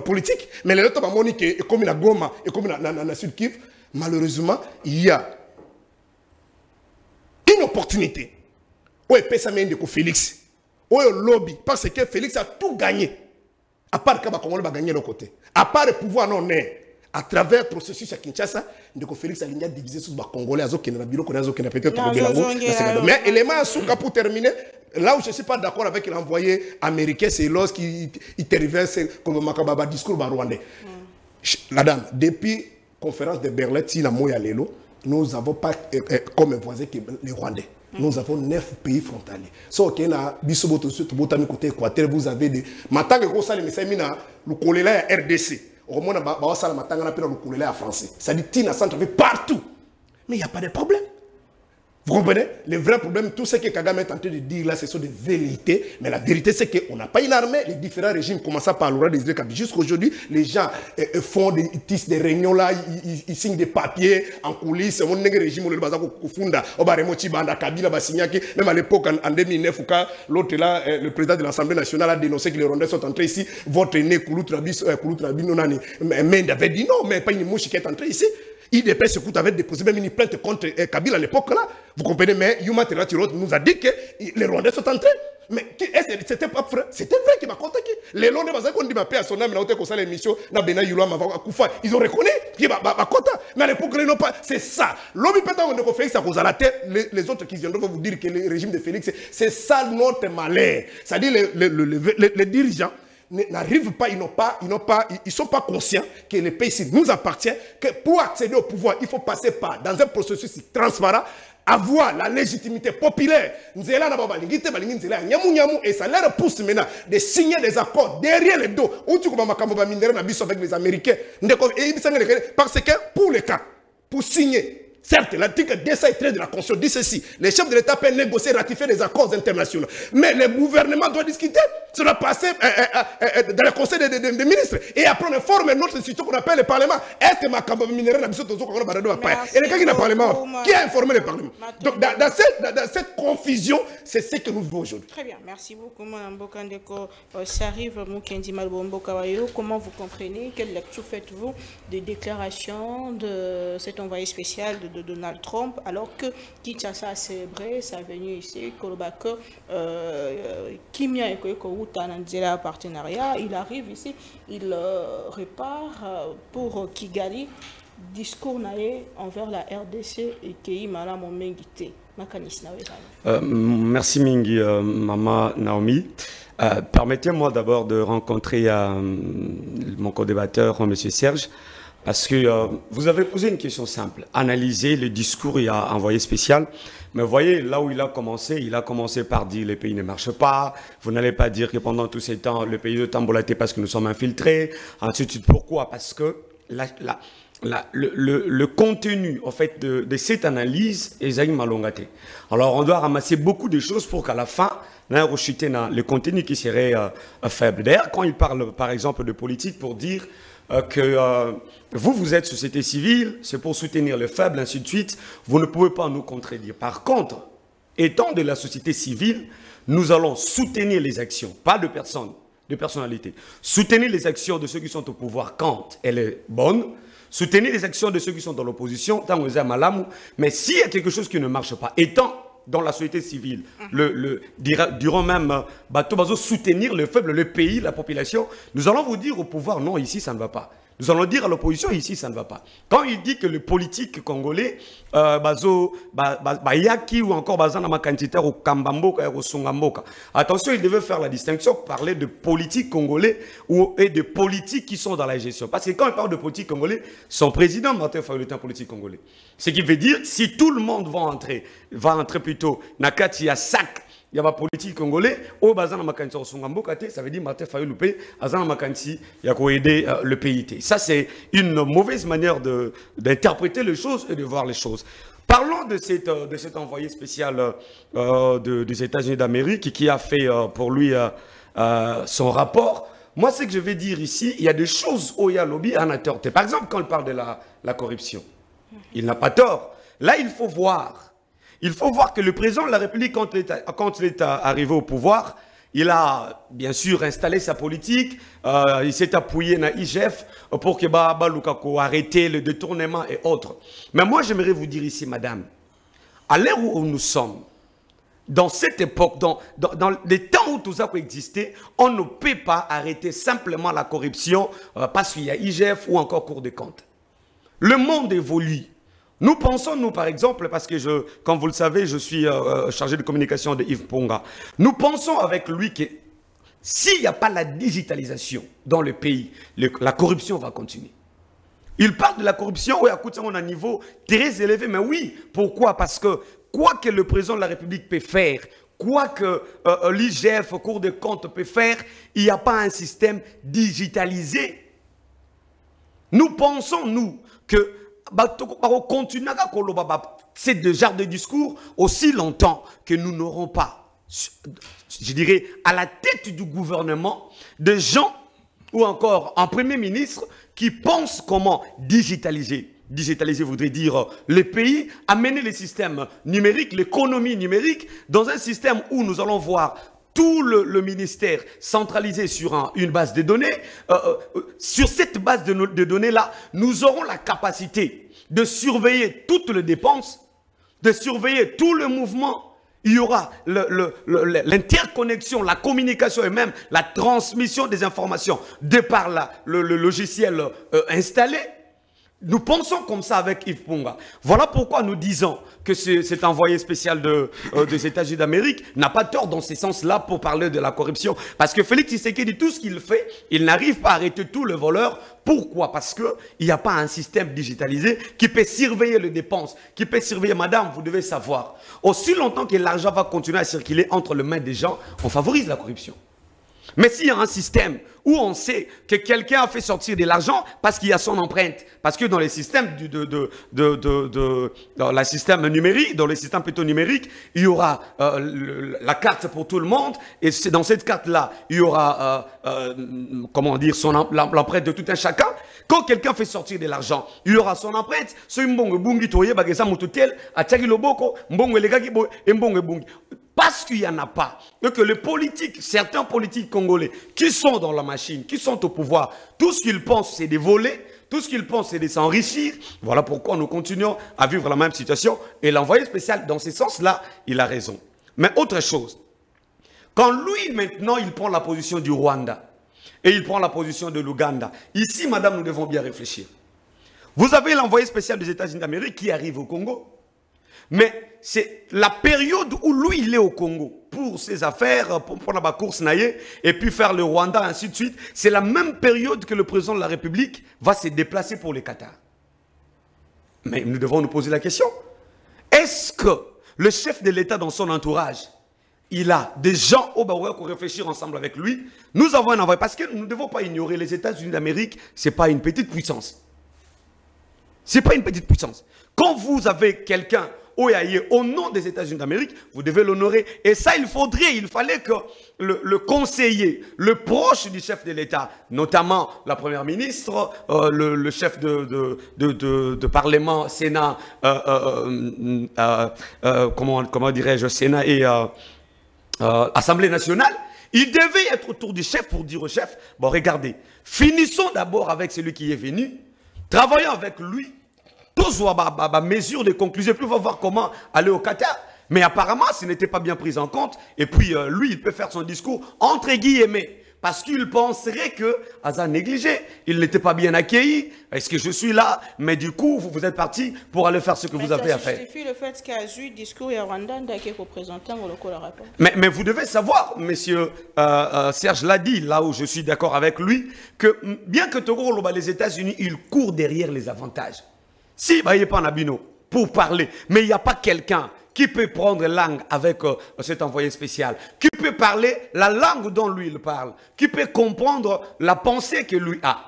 politique mais les autres ont dit que comme la Goma et comme la Sud Kivu malheureusement, il y a une opportunité. Où est Pessamien de Félix? Où est le lobby? Parce que Félix a tout gagné. À part que Congolais va gagner de l'autre côté. À part le pouvoir non est. À travers le processus à Kinshasa, Félix a divisé sur les Congolais, qui n'a peut-être mais élément pour terminer, là où je ne suis pas d'accord avec l'envoyé américain, c'est lorsqu'il intervient comme un discours rwandais. La dame, depuis conférence de Berlin, nous n'avons pas comme voisin que les Rwandais. Nous avons 9 pays frontaliers. Sauf qu'il y a des côté Équateur, vous avez des. Maintenant que vous savez, le coléla RDC. Au moins, vous savez, le coléla français. Ça dit, Tina Centre partout. Mais il n'y a pas de problème. Vous comprenez? Le vrai problème, tout ce que Kagame est en train de dire là, ce sont des vérités. Mais la vérité, c'est qu'on n'a pas une armée. Les différents régimes commencent par Laurent Désiré Kabila. Jusqu'aujourd'hui, les gens font ils tissent des réunions là, ils signent des papiers en coulisses. Mon régime, même à l'époque, en 2009, l'autre là, le président de l'Assemblée nationale a dénoncé que les Rwandais sont entrés ici. Votre aîné, Kouloutrabi, Mende avait dit non, mais pas une mouche qui est entrée ici. IDPS avait déposé même une plainte contre Kabila à l'époque là. Vous comprenez, mais Yuma Teratirot nous a dit que les Rwandais sont entrés. Mais c'était pas vrai. C'était vrai qu'il m'a contacté. Les Rwandais, quand on dit ma paix à son âme, l'émission, ils ont reconnu qu'il m'a contacté. Mais à l'époque, ils n'ont pas. C'est ça. L'homme peut être Félix à cause à la tête. Les autres qui viendront vous dire que le régime de Félix, c'est ça notre malheur. C'est-à-dire les dirigeants n'arrivent pas, ils sont pas conscients que le pays ici nous appartient, que pour accéder au pouvoir, il faut passer par, dans un processus transparent, avoir la légitimité populaire. Et ça leur pousse maintenant de signer des accords derrière le dos. Avec les Américains. Parce que pour le cas, pour signer, certes, l'article 213 de la Constitution dit ceci. Les chefs de l'État peuvent négocier et ratifier des accords internationaux. Mais le gouvernement doit discuter. Ça doit passer dans le Conseil des ministres. Et après, on forme notre institution qu'on appelle le Parlement. Est-ce que ma campagne minéraire n'a pas de et les gens qui n'ont pas le Parlement, qui a informé le Parlement? Donc, dans cette confusion, c'est ce que nous vivons aujourd'hui. Très bien. Merci beaucoup, Mme Mbokandeko. Ça arrive, Moukendi Malbombo Kawayo. Comment vous comprenez? Quelle lecture faites-vous des déclarations de cet envoyé spécial de Donald Trump, alors que Kinshasa a célébré sa venue ici, Kolobaka, Kimia et Koyuta partenariat, il arrive ici, il repart pour Kigali, discours naé envers la RDC et Kei Mala Momengite. Merci Mingi, Maman Naomi. Permettez-moi d'abord de rencontrer mon co-débatteur, M. Serge. Parce que vous avez posé une question simple. Analyser le discours, il a envoyé spécial. Mais vous voyez, là où il a commencé par dire les pays ne marchent pas. Vous n'allez pas dire que pendant tous ces temps, le pays de Tambolaté parce que nous sommes infiltrés. Ensuite, pourquoi? Parce que le contenu en fait, de cette analyse est malongaté. Alors, on doit ramasser beaucoup de choses pour qu'à la fin, on ait rechuté le contenu qui serait faible. D'ailleurs, quand il parle, par exemple, de politique pour dire que vous êtes société civile, c'est pour soutenir les faibles, ainsi de suite. Vous ne pouvez pas nous contredire. Par contre, étant de la société civile, nous allons soutenir les actions, pas de personnes, de personnalités. Soutenir les actions de ceux qui sont au pouvoir quand elle est bonne, soutenir les actions de ceux qui sont dans l'opposition, tant que vous êtes malamou. Mais s'il y a quelque chose qui ne marche pas, étant dans la société civile, durant même soutenir le faible, le pays, la population, nous allons vous dire au pouvoir, non, ici ça ne va pas. Nous allons dire à l'opposition, ici ça ne va pas. Quand il dit que le politique congolais, Yaki ou encore Bazana quantitaire au Kambamboka et au Songamboka, attention, il devait faire la distinction, parler de politique congolais et de politique qui sont dans la gestion. Parce que quand il parle de politique congolais, son président, Martin Fayulu, est un politique congolais. Ce qui veut dire, si tout le monde va entrer plutôt, Nakati à sac, il y a des politiques congolais, au bazan makanti ça veut dire Martin Fayulu Pe, azan makanti, il y a quoi aider le pays. Ça c'est une mauvaise manière d'interpréter les choses et de voir les choses. Parlons de cet envoyé spécial des États-Unis d'Amérique qui a fait pour lui son rapport. Moi, ce que je vais dire ici, il y a des choses où il y a lobby en a tort. Par exemple, quand on parle de la corruption, il n'a pas tort. Là, il faut voir. Il faut voir que le président de la République, quand il est arrivé au pouvoir, il a bien sûr installé sa politique, il s'est appuyé dans l'IGF pour que Baba Lukako arrête le détournement et autres. Mais moi, j'aimerais vous dire ici, madame, à l'ère où nous sommes, dans cette époque, dans les temps où tout ça existait, on ne peut pas arrêter simplement la corruption parce qu'il y a IGF ou encore Cour des comptes. Le monde évolue. Nous pensons, nous par exemple, parce que comme vous le savez, je suis chargé de communication de Yves Ponga. Nous pensons avec lui que s'il n'y a pas la digitalisation dans le pays, la corruption va continuer. Il parle de la corruption, oui, à un niveau très élevé, mais oui, pourquoi? Parce que quoi que le président de la République peut faire, quoi que l'IGF, Cour des comptes peut faire, il n'y a pas un système digitalisé. Nous pensons, nous, que continuer à ce genre de discours aussi longtemps que nous n'aurons pas, je dirais, à la tête du gouvernement, des gens ou encore un premier ministre qui pensent comment digitaliser. Digitaliser voudrait dire les pays, amener les systèmes numériques, l'économie numérique, dans un système où nous allons voir tout le ministère centralisé sur une base de données. Sur cette base de données-là, nous aurons la capacité de surveiller toutes les dépenses, de surveiller tout le mouvement. Il y aura l'interconnexion, la communication et même la transmission des informations de par le logiciel installé. Nous pensons comme ça avec Yves Ponga. Voilà pourquoi nous disons que cet envoyé spécial des États-Unis d'Amérique n'a pas tort dans ce sens-là pour parler de la corruption. Parce que Félix Tshisekedi, tout ce qu'il fait, il n'arrive pas à arrêter tous les voleurs. Pourquoi? Parce qu'il n'y a pas un système digitalisé qui peut surveiller les dépenses, qui peut surveiller, madame, vous devez savoir. Aussi longtemps que l'argent va continuer à circuler entre les mains des gens, on favorise la corruption. Mais s'il y a un système où on sait que quelqu'un a fait sortir de l'argent parce qu'il y a son empreinte, parce que dans les systèmes dans le système numérique, dans les systèmes plutôt numériques, il y aura la carte pour tout le monde, et c'est dans cette carte-là, il y aura comment dire, l'empreinte de tout un chacun. Quand quelqu'un fait sortir de l'argent, il y aura son empreinte. Parce qu'il n'y en a pas. Et que les politiques, certains politiques congolais qui sont dans la machine, qui sont au pouvoir, tout ce qu'ils pensent, c'est de voler. Tout ce qu'ils pensent, c'est de s'enrichir. Voilà pourquoi nous continuons à vivre la même situation. Et l'envoyé spécial, dans ce sens-là, il a raison. Mais autre chose, quand lui, maintenant, il prend la position du Rwanda et il prend la position de l'Ouganda, ici, madame, nous devons bien réfléchir. Vous avez l'envoyé spécial des États-Unis d'Amérique qui arrive au Congo. Mais c'est la période où lui, il est au Congo pour ses affaires, pour prendre la course naïe, et puis faire le Rwanda, ainsi de suite. C'est la même période que le président de la République va se déplacer pour le Qatar. Mais nous devons nous poser la question. Est-ce que le chef de l'État dans son entourage, il a des gens au Baoué pour réfléchir ensemble avec lui? Nous avons un envoyé, parce que nous ne devons pas ignorer les États-Unis d'Amérique, ce n'est pas une petite puissance. Ce n'est pas une petite puissance. Quand vous avez quelqu'un au nom des États-Unis d'Amérique, vous devez l'honorer. Et ça, il fallait que le conseiller, le proche du chef de l'État, notamment la première ministre, le chef de Parlement, Sénat, comment dirais-je, Sénat et Assemblée nationale, il devait être autour du chef pour dire au chef, bon regardez, finissons d'abord avec celui qui est venu, travaillons avec lui, tous mesure de conclusion, puis on va voir comment aller au Qatar. Mais apparemment, ce n'était pas bien pris en compte. Et puis, lui, il peut faire son discours entre guillemets. Parce qu'il penserait que Hazan négligé. Il n'était pas bien accueilli. Est-ce que je suis là? Mais du coup, vous êtes parti pour aller faire ce que vous avez à faire. Ça justifie le fait qu'il y a eu discours et Rwanda qui est représentant au local rapport. Mais vous devez savoir, monsieur Serge l'a dit, là où je suis d'accord avec lui, que bien que Togo, les États-Unis, ils courent derrière les avantages. Si, il n'y a pas un abino pour parler, mais il n'y a pas quelqu'un qui peut prendre langue avec cet envoyé spécial, qui peut parler la langue dont lui il parle, qui peut comprendre la pensée que lui a.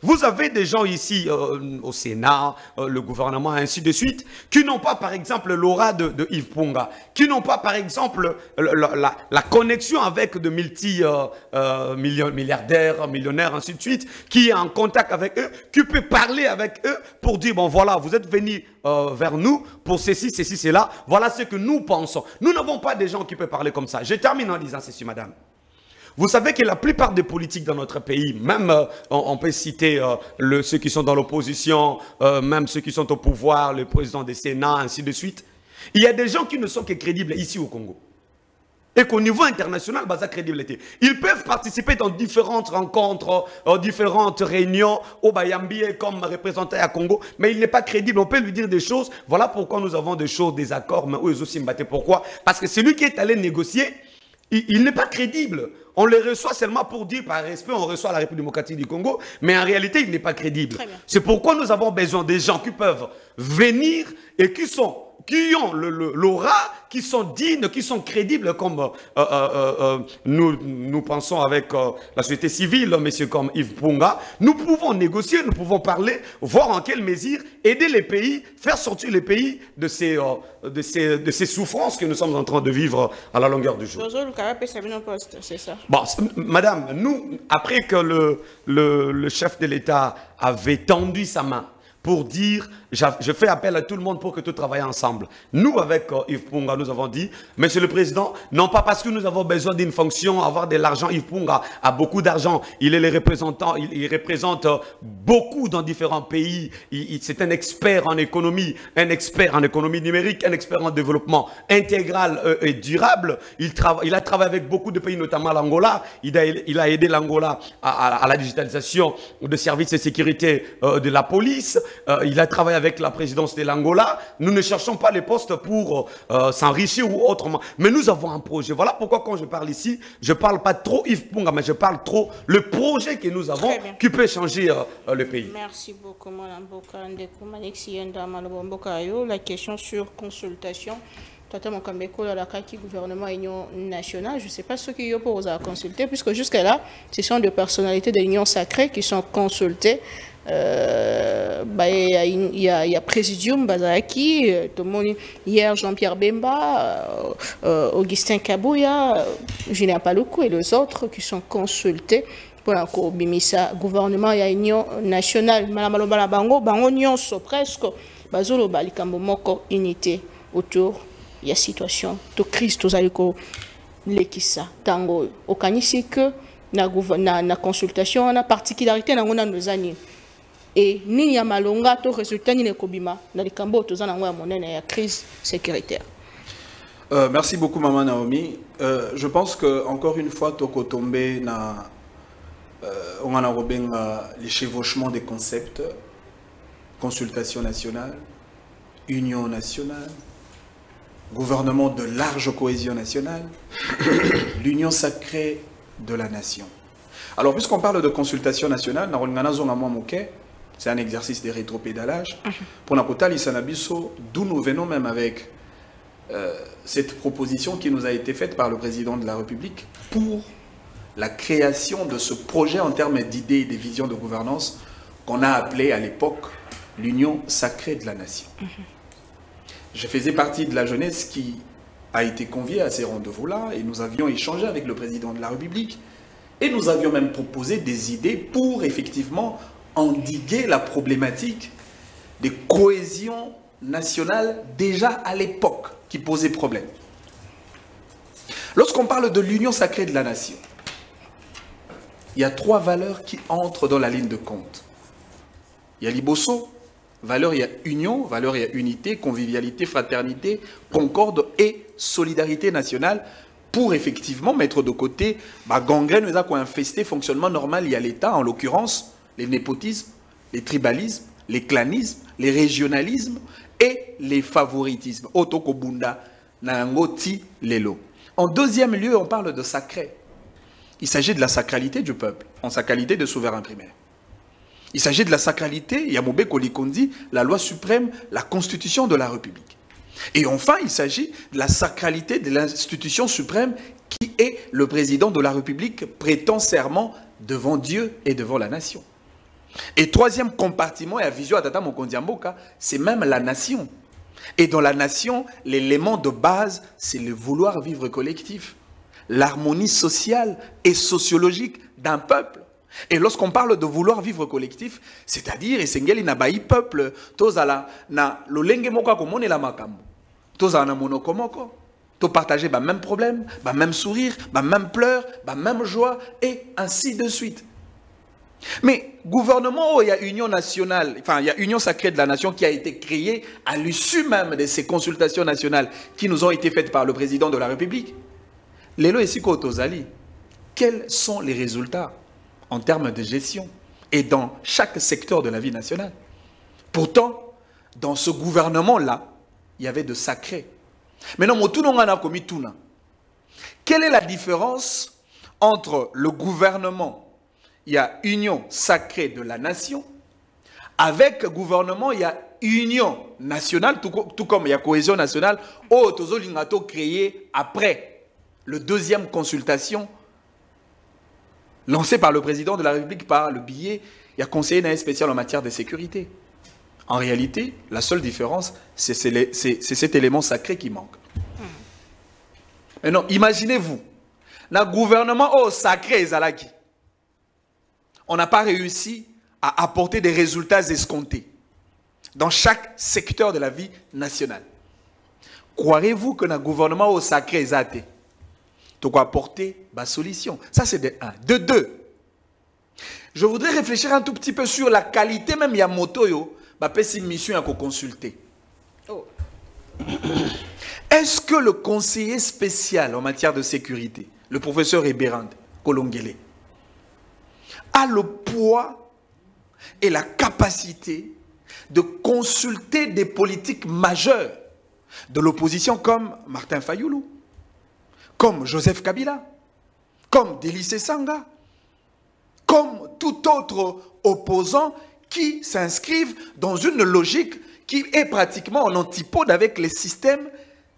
Vous avez des gens ici au Sénat, le gouvernement, ainsi de suite, qui n'ont pas, par exemple, l'aura de Yves Punga, qui n'ont pas, par exemple, la connexion avec de multi-milliardaires, millionnaires, ainsi de suite, qui est en contact avec eux, qui peut parler avec eux pour dire, bon voilà, vous êtes venus vers nous pour ceci, ceci, cela, voilà ce que nous pensons. Nous n'avons pas des gens qui peuvent parler comme ça. Je termine en disant ceci, madame. Vous savez que la plupart des politiques dans notre pays, même on peut citer ceux qui sont dans l'opposition, même ceux qui sont au pouvoir, le président des Sénats, ainsi de suite, il y a des gens qui ne sont que crédibles ici au Congo. Et qu'au niveau international, bah, ça crédibilité. Ils peuvent participer dans différentes rencontres, différentes réunions, au Bayambi comme représentant à Congo, mais il n'est pas crédible. On peut lui dire des choses. Voilà pourquoi nous avons des choses, des accords, mais où ils aussi me pourquoi? Parce que celui qui est allé négocier, il n'est pas crédible. On le reçoit seulement pour dire, par respect, on reçoit la République démocratique du Congo, mais en réalité, il n'est pas crédible. C'est pourquoi nous avons besoin des gens qui peuvent venir et qui ont l'aura, qui sont dignes, qui sont crédibles, comme nous pensons avec la société civile, messieurs comme Yves Punga. Nous pouvons négocier, nous pouvons parler, voir en quelle mesure aider les pays, faire sortir les pays de ces souffrances que nous sommes en train de vivre à la longueur du jour. C'est ça. Bon, madame, nous, après que le chef de l'État avait tendu sa main pour dire, je fais appel à tout le monde pour que tout travaille ensemble. Nous, avec Yves Punga, nous avons dit, Monsieur le Président, non pas parce que nous avons besoin d'une fonction, avoir de l'argent, Yves Punga a beaucoup d'argent, il est le représentant, il représente beaucoup dans différents pays, c'est un expert en économie numérique, un expert en développement intégral et durable, il a travaillé avec beaucoup de pays, notamment l'Angola, il a aidé l'Angola à la digitalisation de services de sécurité de la police, il a travaillé avec la présidence de l'Angola. Nous ne cherchons pas les postes pour s'enrichir ou autrement. Mais nous avons un projet. Voilà pourquoi quand je parle ici, je ne parle pas trop Yves Punga, mais je parle trop le projet que nous avons qui peut changer le pays. Merci beaucoup, Mme Boka. La question sur consultation. Tata Mokambeko, la gouvernement Union nationale, je ne sais pas ce qu'il y a pour vous consulter, puisque jusqu'à là, ce sont des personnalités de l'Union sacrée qui sont consultées. Il y a Présidium Bazaki, hier Jean-Pierre Bemba, Augustin Kabouya, Julien Paloukou et les autres qui sont consultés pour la Bimisa gouvernement et Union nationale. Malamalobala Bango, Bango Nyonso presque, Bazolo Balikambo Moko unité autour de la situation de Christ aux aliko Lekissa Tango. Au Kanisi que na consultation, na particularité na nos années. Et ni ya malonga to résultat ni nekobima na likambo tozana ngwa monene ya crise sécuritaire. Merci beaucoup Maman Naomi. Je pense que encore une fois toko tombé na on a robenga les chevauchements des concepts, consultation nationale, union nationale, gouvernement de large cohésion nationale, l'union sacrée de la nation. Alors puisqu'on parle de consultation nationale, c'est un exercice de rétropédalage. Pour Nakota Lissanabiso, d'où nous venons même avec cette proposition qui nous a été faite par le président de la République pour la création de ce projet en termes d'idées et de visions de gouvernance qu'on a appelé à l'époque l'union sacrée de la nation. Je faisais partie de la jeunesse qui a été conviée à ces rendez-vous-là et nous avions échangé avec le président de la République et nous avions même proposé des idées pour effectivement endiguer la problématique de cohésion nationale déjà à l'époque qui posait problème. Lorsqu'on parle de l'union sacrée de la nation, il y a 3 valeurs qui entrent dans la ligne de compte. Il y a l'Ibosso, valeur il y a union, valeur il y a unité, convivialité, fraternité, concorde et solidarité nationale pour effectivement mettre de côté gangrène qui a infesté fonctionnement normal, il y a l'État, en l'occurrence les népotismes, les tribalismes, les clanismes, les régionalismes et les favoritismes. Otokobunda, Nangoti, Lelo. En deuxième lieu, on parle de sacré. Il s'agit de la sacralité du peuple, en sa qualité de souverain primaire. Il s'agit de la sacralité, Yamoube Kolikondi, la loi suprême, la constitution de la République. Et enfin, il s'agit de la sacralité de l'institution suprême qui est le président de la République prêtant serment devant Dieu et devant la nation. Et troisième compartiment, et à vision à Tata Mokondiamboka, c'est même la nation. Et dans la nation, l'élément de base, c'est le vouloir vivre collectif, l'harmonie sociale et sociologique d'un peuple. Et lorsqu'on parle de vouloir vivre collectif, c'est-à-dire, et sengeli na baï peuple, tozala na lolenge moko komone la makambo, tozala na monoko moko, to partager ba même problème, ba même sourire, ba même pleurs, ba même joie, et ainsi de suite. Mais gouvernement, il y a union nationale, enfin il y a union sacrée de la nation qui a été créée à l'issue même de ces consultations nationales qui nous ont été faites par le président de la République. Lelo esiko tozali, quels sont les résultats en termes de gestion et dans chaque secteur de la vie nationale? Pourtant, dans ce gouvernement-là, il y avait de sacrés. Maintenant, quelle est la différence entre le gouvernement, il y a union sacrée de la nation, avec gouvernement, il y a union nationale, tout comme il y a cohésion nationale, au Tozolingato créé après le deuxième consultation lancée par le président de la République par le biais, il y a conseiller spécial en matière de sécurité. En réalité, la seule différence, c'est cet élément sacré qui manque. Maintenant, imaginez-vous, dans le gouvernement sacré Zalaki, on n'a pas réussi à apporter des résultats escomptés dans chaque secteur de la vie nationale. Croirez-vous que dans le gouvernement sacré Zate, tu dois apporter ma solution? Ça, c'est de 1. De 2, je voudrais réfléchir un tout petit peu sur la qualité même de moto yo, une mission à consulter. Oh. Est-ce que le conseiller spécial en matière de sécurité, le professeur Eberand Kolongele, a le poids et la capacité de consulter des politiques majeures de l'opposition comme Martin Fayoulou, comme Joseph Kabila, comme Délice Sanga, comme tout autre opposant qui s'inscrivent dans une logique qui est pratiquement en antipode avec les systèmes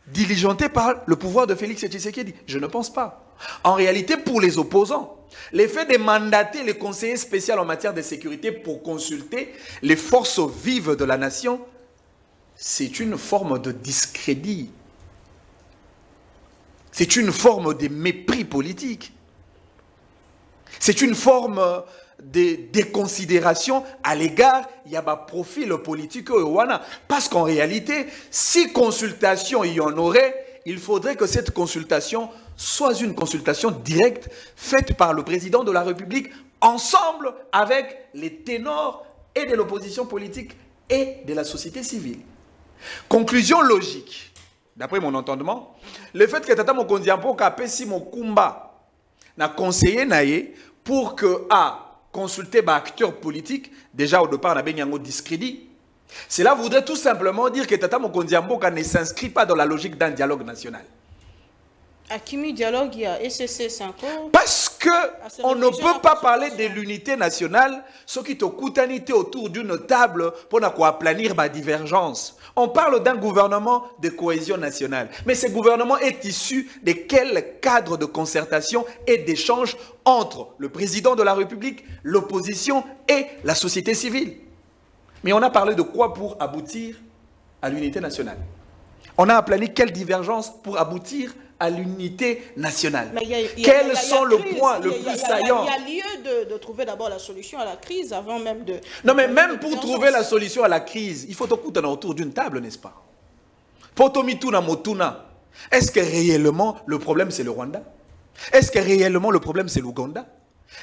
diligentés par le pouvoir de Félix Tshisekedi? Je ne pense pas. En réalité, pour les opposants, le fait de mandater les conseillers spéciaux en matière de sécurité pour consulter les forces vives de la nation, c'est une forme de discrédit. C'est une forme de mépris politique. C'est une forme de déconsidération à l'égard il y a un profil politique. Parce qu'en réalité, si consultation il y en aurait, il faudrait que cette consultation soit une consultation directe faite par le président de la République ensemble avec les ténors et de l'opposition politique et de la société civile. Conclusion logique, d'après mon entendement, le fait que Tata Mokondiambo kapesi Mokumba n'a conseillé naye pour que consulter les acteurs politiques, déjà au départ on a bien un discrédit. Cela voudrait tout simplement dire que Tata Mokondiambo ne s'inscrit pas dans la logique d'un dialogue national. À qui dialogue il y a SCC 5 ans? Parce qu'on ne peut pas parler de l'unité nationale, ce qui te coûte autour d'une table pour planir ma divergence. On parle d'un gouvernement de cohésion nationale. Mais ce gouvernement est issu de quel cadre de concertation et d'échange entre le président de la République, l'opposition et la société civile? Mais on a parlé de quoi pour aboutir à l'unité nationale? On a plané quelle divergence pour aboutir à l'unité nationale? Quels sont les points le plus saillants? Il y a lieu de trouver d'abord la solution à la crise avant même de... Non, mais même pour trouver la solution à la crise, il faut écouter autour d'une table, n'est-ce pas? Potomituna Motuna, est-ce que réellement le problème c'est le Rwanda? Est-ce que réellement le problème c'est l'Ouganda?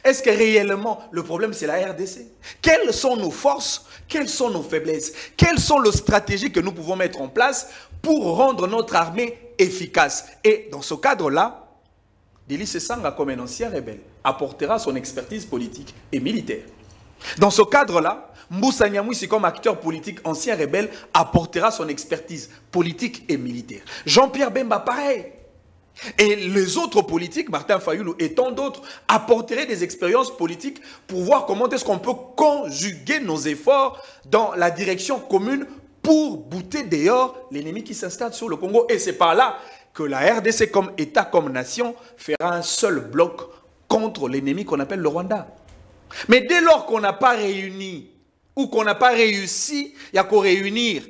Est-ce que réellement le problème c'est la RDC? Quelles sont nos forces? Quelles sont nos faiblesses? Quelles sont les stratégies que nous pouvons mettre en place pour rendre notre armée efficace? Et dans ce cadre-là, Délice Sanga, comme un ancien rebelle, apportera son expertise politique et militaire. Dans ce cadre-là, Moussa Nyamwisi, comme acteur politique ancien rebelle, apportera son expertise politique et militaire. Jean-Pierre Bemba, pareil. Et les autres politiques, Martin Fayoulou et tant d'autres, apporteraient des expériences politiques pour voir comment est-ce qu'on peut conjuguer nos efforts dans la direction commune pour bouter dehors l'ennemi qui s'installe sur le Congo. Et c'est par là que la RDC comme État, comme nation, fera un seul bloc contre l'ennemi qu'on appelle le Rwanda. Mais dès lors qu'on n'a pas réuni, ou qu'on n'a pas réussi, il y a qu'à réunir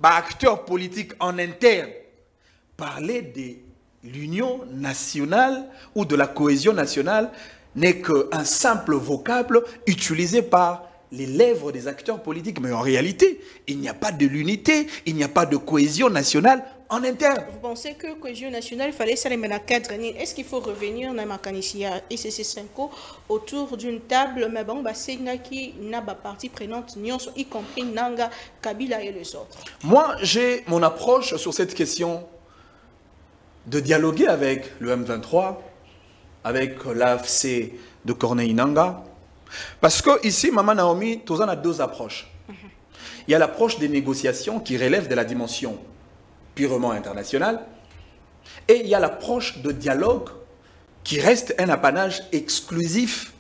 acteurs politiques en interne, parler de l'union nationale ou de la cohésion nationale n'est qu'un simple vocable utilisé par les lèvres des acteurs politiques. Mais en réalité, il n'y a pas de l'unité, il n'y a pas de cohésion nationale en interne. Vous pensez que cohésion nationale, il fallait ça les mettre à cadre? Est-ce qu'il faut revenir dans ma canicia et CC5 autour d'une table? Mais bon, c'est qui n'a pas partie prenante, y compris Nanga, Kabila et les autres. Moi, j'ai mon approche sur cette question de dialoguer avec le M23, avec l'AFC de Corneille Nangaa. Parce que ici, Maman Naomi, tous en a deux approches. Il y a l'approche des négociations qui relève de la dimension purement internationale. Et il y a l'approche de dialogue qui reste un apanage exclusif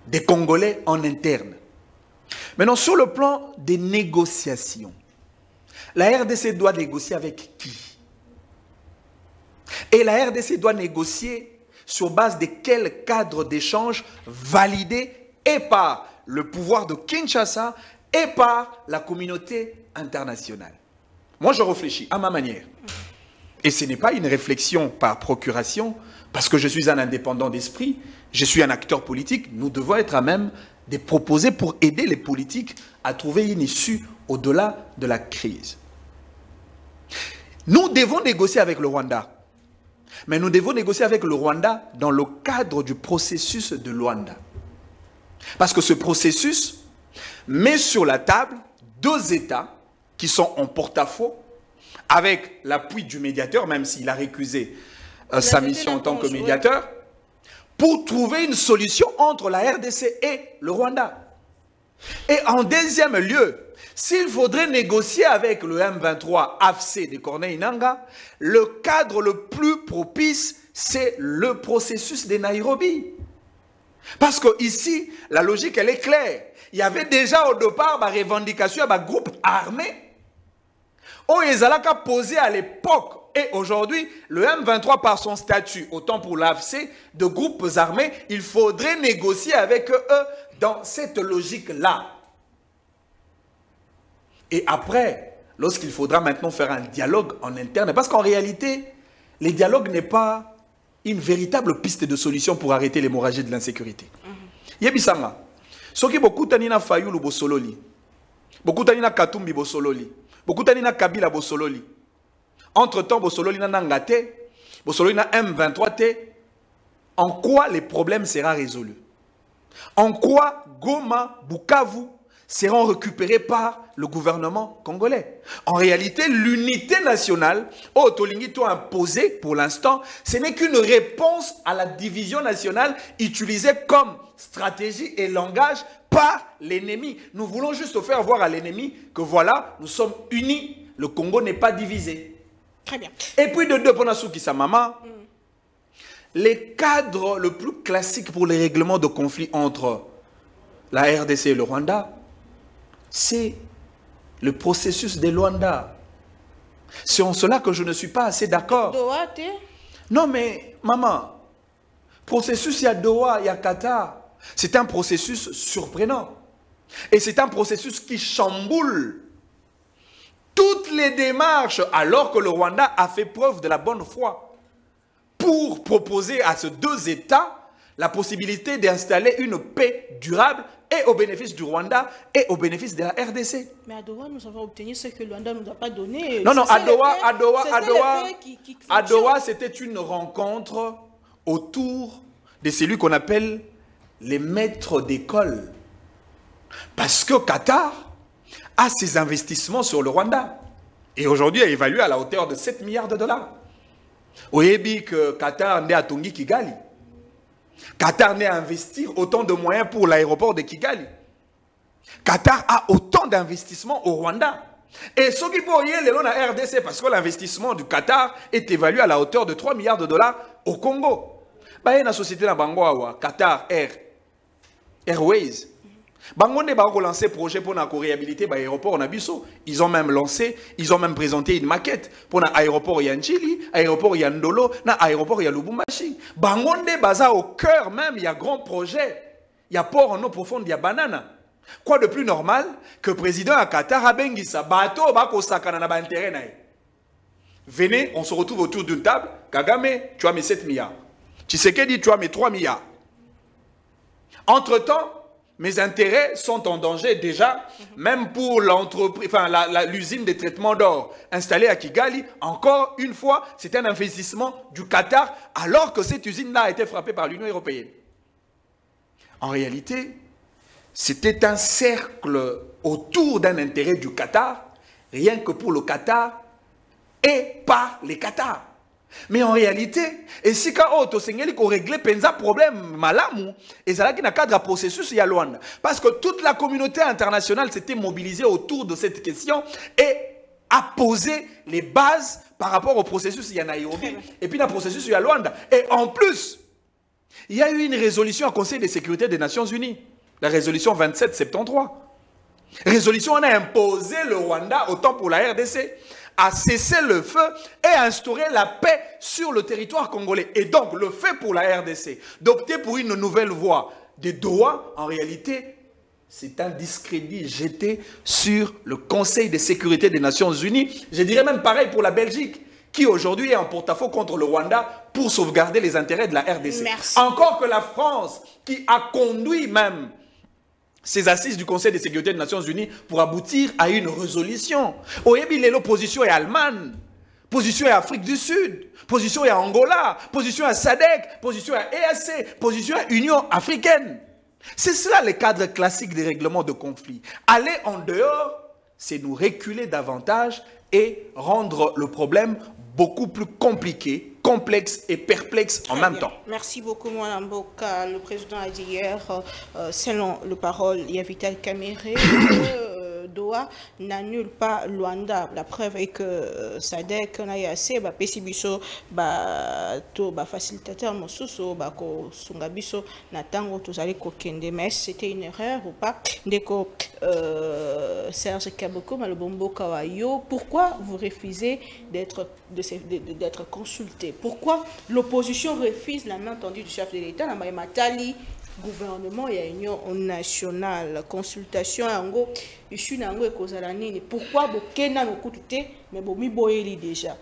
des Congolais en interne. Maintenant, sur le plan des négociations, la RDC doit négocier avec qui? Et la RDC doit négocier sur base de quel cadre d'échange validé et par le pouvoir de Kinshasa et par la communauté internationale. Moi, je réfléchis à ma manière. Et ce n'est pas une réflexion par procuration, parce que je suis un indépendant d'esprit, je suis un acteur politique, nous devons être à même de proposer pour aider les politiques à trouver une issue au-delà de la crise. Nous devons négocier avec le Rwanda. Mais nous devons négocier avec le Rwanda dans le cadre du processus de Luanda. Parce que ce processus met sur la table deux États qui sont en porte-à-faux avec l'appui du médiateur, même s'il a récusé sa mission en tant que médiateur, pour trouver une solution entre la RDC et le Rwanda. Et en deuxième lieu, s'il faudrait négocier avec le M23 AFC de Corneille Nangaa, le cadre le plus propice, c'est le processus de Nairobi. Parce que ici, la logique, elle est claire. Il y avait déjà au départ ma revendication à ma groupe armé. Oh, ils allaient poser à l'époque. Et aujourd'hui, le M23, par son statut, autant pour l'AFC, de groupes armés, il faudrait négocier avec eux dans cette logique-là. Et après, lorsqu'il faudra maintenant faire un dialogue en interne, parce qu'en réalité, le dialogue n'est pas une véritable piste de solution pour arrêter l'hémorragie de l'insécurité. Yebisanga, soki beaucoup tanina Fayulu bosololi, beaucoup tanina Katumbi bosololi, beaucoup tanina Kabila bosololi. Entre-temps, bosololi na Nangate, bosololi na M23 te. En quoi les problèmes seront résolus? En quoi Goma, Bukavu seront récupérés par le gouvernement congolais? En réalité, l'unité nationale, imposée pour l'instant, ce n'est qu'une réponse à la division nationale utilisée comme stratégie et langage par l'ennemi. Nous voulons juste faire voir à l'ennemi que voilà, nous sommes unis, le Congo n'est pas divisé. Très bien. Et puis de deux, Ponasuki Samama, les cadres le plus classique pour les règlements de conflits entre la RDC et le Rwanda, c'est le processus de Luanda. C'est en cela que je ne suis pas assez d'accord. Non mais, maman, processus, il y a Doha, il y a Qatar. C'est un processus surprenant. Et c'est un processus qui chamboule toutes les démarches, alors que le Rwanda a fait preuve de la bonne foi pour proposer à ces deux États la possibilité d'installer une paix durable et au bénéfice du Rwanda et au bénéfice de la RDC. Mais à Doha, nous avons obtenu ce que le Rwanda ne nous a pas donné. Non, non, à Doha, c'était une rencontre autour de celui qu'on appelle les maîtres d'école. Parce que Qatar a ses investissements sur le Rwanda. Et aujourd'hui, est évalué à la hauteur de 7 milliards de dollars. Vous voyez que Qatar n'est à Tongi Kigali. Qatar n'est à investir autant de moyens pour l'aéroport de Kigali. Qatar a autant d'investissements au Rwanda. Et ce qui peut y aller dans la RDC, parce que l'investissement du Qatar est évalué à la hauteur de 3 milliards de dollars au Congo. Il y a une société dans Bangoawa, Qatar Airways. Bangonde va relancer projet pour la réhabiliter l'aéroport Nabiso. Ils ont même lancé, ils ont même présenté une maquette pour l'aéroport Yanchili, l'aéroport Yandolo, l'aéroport Lubumbashi. Bangonde baza au cœur même, il y a grand projet. Il y a port en eau profonde, il y a banana. Quoi de plus normal que le président à Qatar a bengisa bateau bako sakana na ba intérêt na. Venez, on se retrouve autour d'une table. Kagame, tu as mes 7 milliards. Tshisekedi, tu as mes 3 milliards. Entre-temps, mes intérêts sont en danger déjà, même pour l'entreprise, enfin l'usine de traitement d'or installée à Kigali. Encore une fois, c'est un investissement du Qatar, alors que cette usine-là a été frappée par l'Union européenne. En réalité, c'était un cercle autour d'un intérêt du Qatar, rien que pour le Qatar et par les Qatar. Mais en réalité, et si on a réglé penza problème malamu, et ça qui n'a cadre processus il y a loin. Parce que toute la communauté internationale s'était mobilisée autour de cette question et a posé les bases par rapport au processus il y a Nairobi et puis le processus il y a Luanda. Et en plus, il y a eu une résolution au Conseil de sécurité des Nations Unies, la résolution 2773. Résolution, on a imposé le Rwanda autant pour la RDC à cesser le feu et à instaurer la paix sur le territoire congolais. Et donc, le fait pour la RDC d'opter pour une nouvelle voie de Doha, en réalité, c'est un discrédit jeté sur le Conseil de sécurité des Nations Unies. Je dirais même pareil pour la Belgique, qui aujourd'hui est en porte-à-faux contre le Rwanda pour sauvegarder les intérêts de la RDC. Merci. Encore que la France, qui a conduit même ces assises du Conseil de sécurité des Nations Unies pour aboutir à une résolution. L'opposition est allemande, position est Afrique du Sud, position est Angola, position est SADC, position est EAC, position est Union africaine. C'est cela le cadre classique des règlements de conflit. Aller en dehors, c'est nous reculer davantage et rendre le problème beaucoup plus compliqué, complexe et perplexe en même temps. Merci beaucoup, Mme Boka. Le président a dit hier, selon le parole, il y a Vital Kamerhe, Doha n'annule pas Luanda. La preuve est que SADC, NAIAC, Pesibiso, facilitateur Mosuso, Sungabiso, Natango, Tozali Kokende. Mais c'était une erreur ou pas? Deko Serge Kaboko, Malobombo Kawayo, pourquoi vous refusez d'être consulté? Pourquoi l'opposition refuse la main tendue du chef de l'État? La Matali, gouvernement et union nationale, consultation, yango, issue nango et Kozalanini. Pourquoi Bokena no Kutute, mais Bomi Boyeli déjà?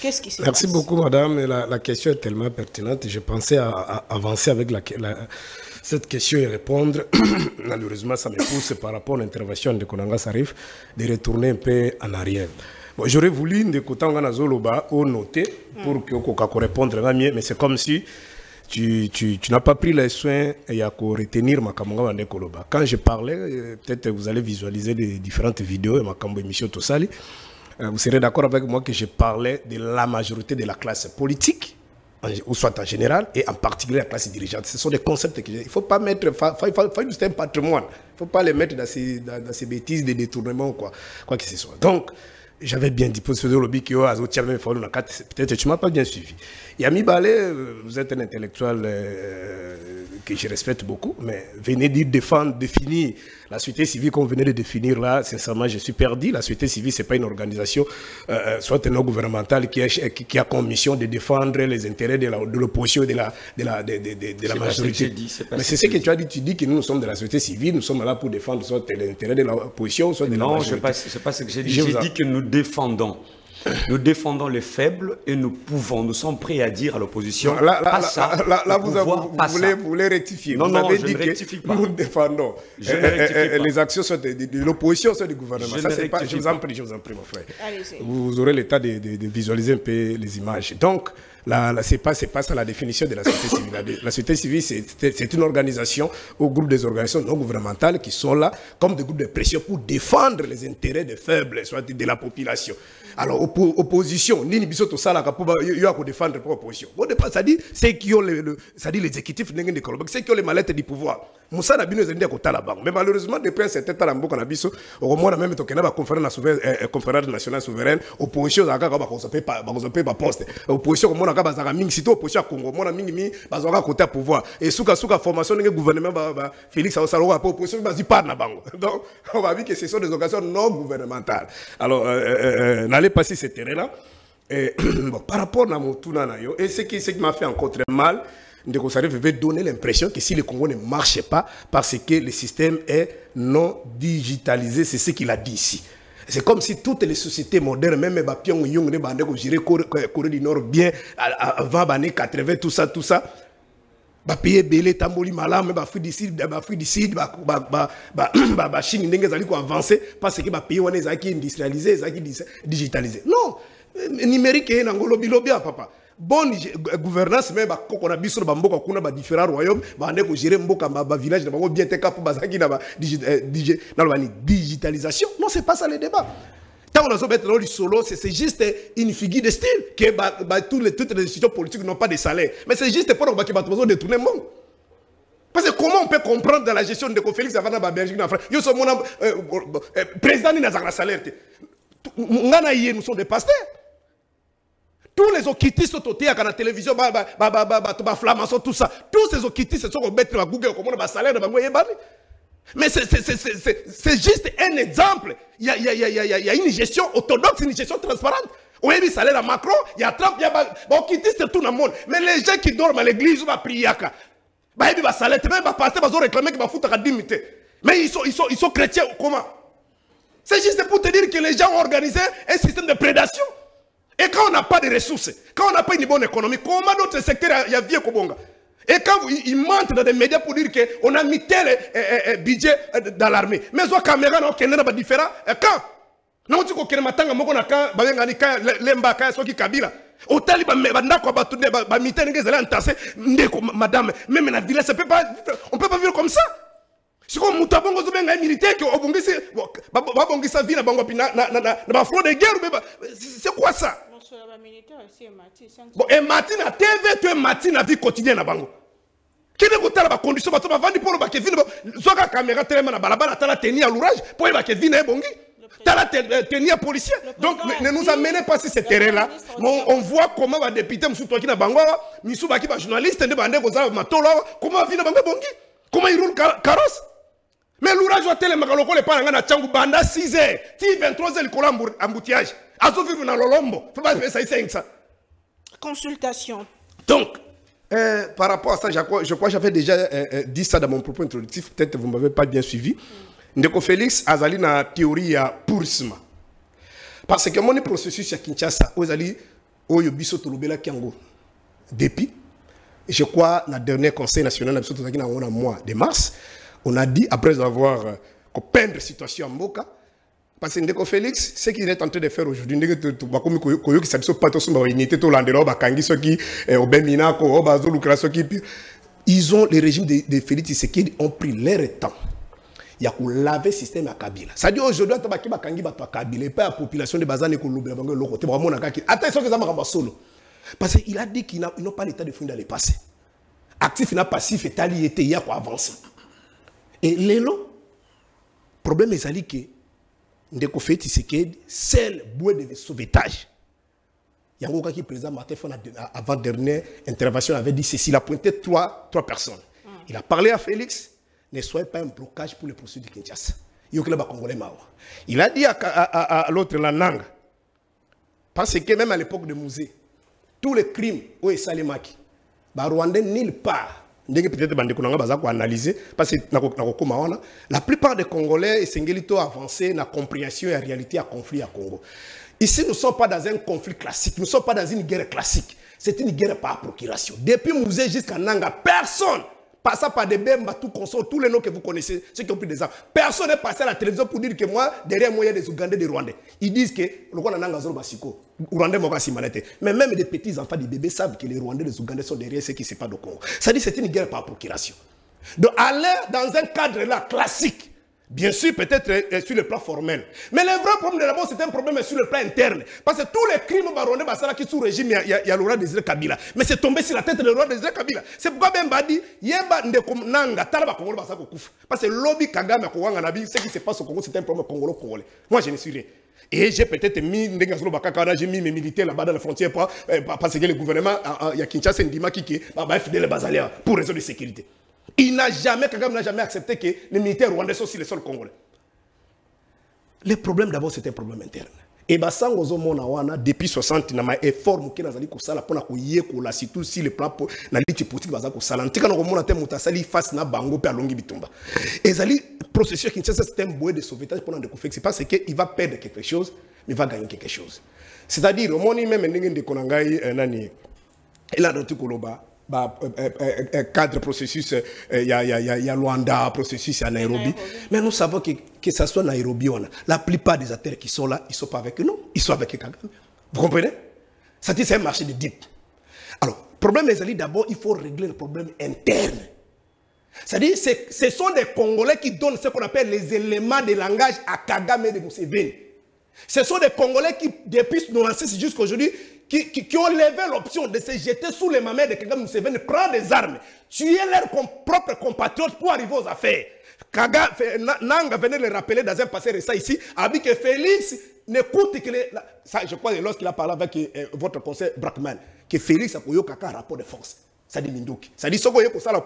Qu'est-ce qui se passe? Merci beaucoup, madame. La question est tellement pertinente. Je pensais à avancer avec cette question et répondre. Malheureusement, ça me pousse par rapport à l'intervention de Konanga Sarif de retourner un peu en arrière. Bon, j'aurais voulu écouter Zoloba ou noter pour que répondre mieux, mais c'est comme si tu n'as pas pris les soins et à retenir ma caméra en Koloba. Quand je parlais, peut-être vous allez visualiser les différentes vidéos et ma caméra émission Tosali. Vous serez d'accord avec moi que je parlais de la majorité de la classe politique, ou soit en général, et en particulier la classe dirigeante. Ce sont des concepts qu'il ne faut pas mettre, c'est un patrimoine. Il ne faut pas les mettre dans ces bêtises de détournement ou quoi que ce soit. Donc, j'avais bien dit pour ce lobby qui peut-être tu ne m'as pas bien suivi. Yami Balé, vous êtes un intellectuel que je respecte beaucoup, mais venez dire définir la société civile qu'on venait de définir là, sincèrement, je suis perdu. La société civile, ce n'est pas une organisation, soit non gouvernementale, qui a comme mission de défendre les intérêts de l'opposition et de la majorité. Mais c'est ce que tu as dit. Tu dis que nous sommes de la société civile, nous sommes là pour défendre soit les intérêts de l'opposition, soit de la majorité. Non, ce n'est pas ce que j'ai dit. J'ai dit que nous défendons les faibles et nous sommes prêts à dire à l'opposition. Là, vous voulez rectifier. Non, vous avez je dit ne rectifie pas. Nous défendons les actions soit de l'opposition, soit du gouvernement. Je vous en prie, mon frère. Vous aurez l'état de visualiser un peu les images. Donc, ce n'est pas ça la définition de la société civile. La société civile, c'est une organisation ou groupe des organisations non gouvernementales qui sont là comme des groupes de pression pour défendre les intérêts des faibles, soit de la population. Alors, opposition, Nini Bisoto Salaka, il y a défendre l'opposition. Ça dit ceux qui ont l'exécutif, ceux qui ont les mallettes du pouvoir. Moussa Nabino est à côté là-bas. Mais malheureusement, depuis un certain temps, au moins, même la conférence nationale souveraine, opposition, pas poste. Opposition, comme on a kaka bazaka mingi sito opposition à Congo mona mingi mi bazaka côté à pouvoir et souka formation de gouvernement Félix Osaloka pour opposition bazi pas na bango donc on va dire que ce sont des occasions non gouvernementales alors n'allez pas sur ce terrain là et bon, par rapport à mon tournant et ce qui m'a fait encore très mal Ndeko Saleh veut donner l'impression que si le Congo ne marche pas parce que le système est non digitalisé, c'est ce qu'il a dit ici. C'est comme si toutes les sociétés modernes, même Pyongyang, gérer Corée du Nord bien avant les années 80, tout ça, pays belé tamboli malam, Afrique du Sud, Chine ndenge zali ko avancer parce que pays wana ezaki industrialisé, ezaki digitalisé. Non, numérique est ngolo bilobia papa. Bonne gouvernance mais qu'on a biso bamboka kuna ba différents royaumes bande ko gérer mboka ba village na bango bien te cap bazaki na ba digitalisation. Non, c'est pas ça le débat. Tant on a besoin mettre le solo, c'est juste une figure de style que toutes les institutions politiques n'ont pas de salaire. Mais c'est juste pour que besoin de tourner le monde. Parce que comment on peut comprendre dans la gestion de Félix avant la Belgique en France, yo so mon président ni na salaire. Nous sommes des pasteurs. Tous les okitistes autour à la télévision, flamançon, tout ça. Tous ces okitistes sont mettre à Google comme on a salaire de Bango Yebani. Mais c'est juste un exemple. Il y a une gestion orthodoxe, une gestion transparente. On a mis salaire à Macron, il y a Trump, il y a okitistes tout le monde. Mais les gens qui dorment à l'église, ils vont prier. Ils vont salaire, même passer, ils vont réclamer qu'ils vont foutre à dignité. Mais ils sont chrétiens comment? C'est juste pour te dire que les gens ont organisé un système de prédation. Et quand on n'a pas de ressources, quand on n'a pas une bonne économie, comment d'autres secteurs y a vieux Kobonga? Et quand ils mentent dans des médias pour dire qu'on a mis tel budget dans l'armée. Mais les caméras n'ont pas différent. Quand? Non, tu sais que matanga moko na ka bangani ka lemba ka soki kabila. Au taliban banda ko batunde ba mitaine ngezala entassé ndeko madame même na village on peut pas vivre comme ça. Si on muta bongo zo benga militaire que obongisi babongisa vie na bango pina na front de guerre c'est quoi ça? Bon et matin na TV tu es matin na vie quotidienne na bango. Qui ne goûte la condition ba to ba vandi pour ba ke vine zoka caméra tellement na balabala tala tenir à l'ouvrage pour ba ke vine bongi. Tala tenir policier. Donc ne nous amenez pas sur ce terrain là. On voit comment va député musu toki na bango, musu ba ki ba journaliste de bande ko za matolo, comment vine bango bongi? Comment il roule carrosse? Mais l'ouvrage va tellement que le parents na changu banda 6h, ti 23h le colam embouteillage. Azo vivre dans l'olombo. Faut pas faire ça. Consultation. Donc par rapport à ça, je crois que j'avais déjà dit ça dans mon propos introductif, peut-être que vous ne m'avez pas bien suivi. Ndeko Félix azali na théorie à pourisme. Parce que mon processus à Kinshasa, ozali oyo biso tolobela kiango. Depuis je crois na dernier conseil national biso tozaki na mois de mars. On a dit, après avoir peindre la situation en Mboka, parce que Ndeko Félix, ce qu'il est en train de faire aujourd'hui, ils ont, les régimes de Félix Tshisekedi ont pris leur temps. Il y a qu'on laver le système à Kabila. Ça dit aujourd'hui, il y a Kabila, et pas la population de Bazane qui parce qu'il a dit qu'ils n'ont pas l'état de fond dans le passé. Actif et passif, et il y a quoi avancer. Et le problème est que Ndeko Félix Tshisekedi, seul bouée de sauvetage. Il y a un gars qui est président Martin Fon avant dernière intervention avait dit ceci, il a pointé trois personnes. Il a parlé à Félix, ne soyez pas un blocage pour les procédures de Kinshasa. Il a dit à l'autre la langue, parce que même à l'époque de Mouzé, tous les crimes où est Salemaki, Rwandais nulle part. Peut-être analyser parce que la plupart des Congolais sont avancés dans la compréhension et la réalité à conflit à Congo. Ici, nous ne sommes pas dans un conflit classique, nous ne sommes pas dans une guerre classique. C'est une guerre par procuration. Depuis Mouzé jusqu'à Nanga, personne, passant par des Bemba, tout consort, tous les noms que vous connaissez, ceux qui ont pris des armes, personne n'est passé à la télévision pour dire que moi, derrière moi, il y a des Ougandais, des Rwandais. Ils disent que le Rwanda Nanga Zoro Basiko, Rwandais Mogasi Manete. Mais même des petits enfants, des bébés savent que les Rwandais, les Ougandais sont derrière ce qui se passe au Congo. Ça dit c'est une guerre par procuration. Donc, aller dans un cadre là classique, bien sûr, peut-être sur le plan formel. Mais le vrai problème de d'abord, c'est un problème sur le plan interne. Parce que tous les crimes baronnés, qui sont sous régime, il y a le roi Désiré Kabila. Mais c'est tombé sur la tête du roi Désiré Kabila. C'est pourquoi Bemba dit, Yemba Ndekomnanga, Talaba Congolo Basako Kouf. Parce que lobby Kagame Kouanga Nabi, ce qui se passe au Congo, c'est un problème congolais. Moi, je ne suis rien. Et j'ai peut-être mis j'ai mis mes militaires là-bas dans la frontière parce que le gouvernement, il y a Kinshasa Ndima qui est fidèle basalia pour raison de sécurité. Kagame n'a jamais accepté que les militaires rwandais soient sur le sol congolais. Le problème d'abord, c'était un problème interne. Et Basango Zomonawana, depuis 60, il y a un effort qui a été fait pour la surtout si le plan na liti politique bazako sala. Tika no komona te mutasali face na bango pe alongi bitumba. Et zali processus qui c'est un bout de sauvetage pour de c'est parce que il va perdre quelque chose, mais il va gagner quelque chose. C'est-à-dire au moment même ndenge de konangai nani il a d'autres koloba cadre processus il y a Luanda processus à Nairobi. Mais nous savons que ça soit Nairobi, la plupart des acteurs qui sont là, ils ne sont pas avec nous, ils sont avec Kagame. Vous comprenez? C'est un marché de deep. Alors, le problème est d'abord, il faut régler le problème interne. C'est-à-dire, ce sont des Congolais qui donnent ce qu'on appelle les éléments de langage à Kagame et de Museveni. Ce sont des Congolais qui, depuis 1996 jusqu'à aujourd'hui, qui ont levé l'option de se jeter sous les mamelles de Kagame Museveni, prendre des armes, tuer leurs propres compatriotes pour arriver aux affaires. Nanga venait le rappeler dans un passé récent ici, a dit que Félix n'écoute que ça, je crois lorsqu'il a parlé avec votre conseil Brackman, que Félix a eu un rapport de force. Ça dit Mindoki. Ça dit Sogo Yoko Sala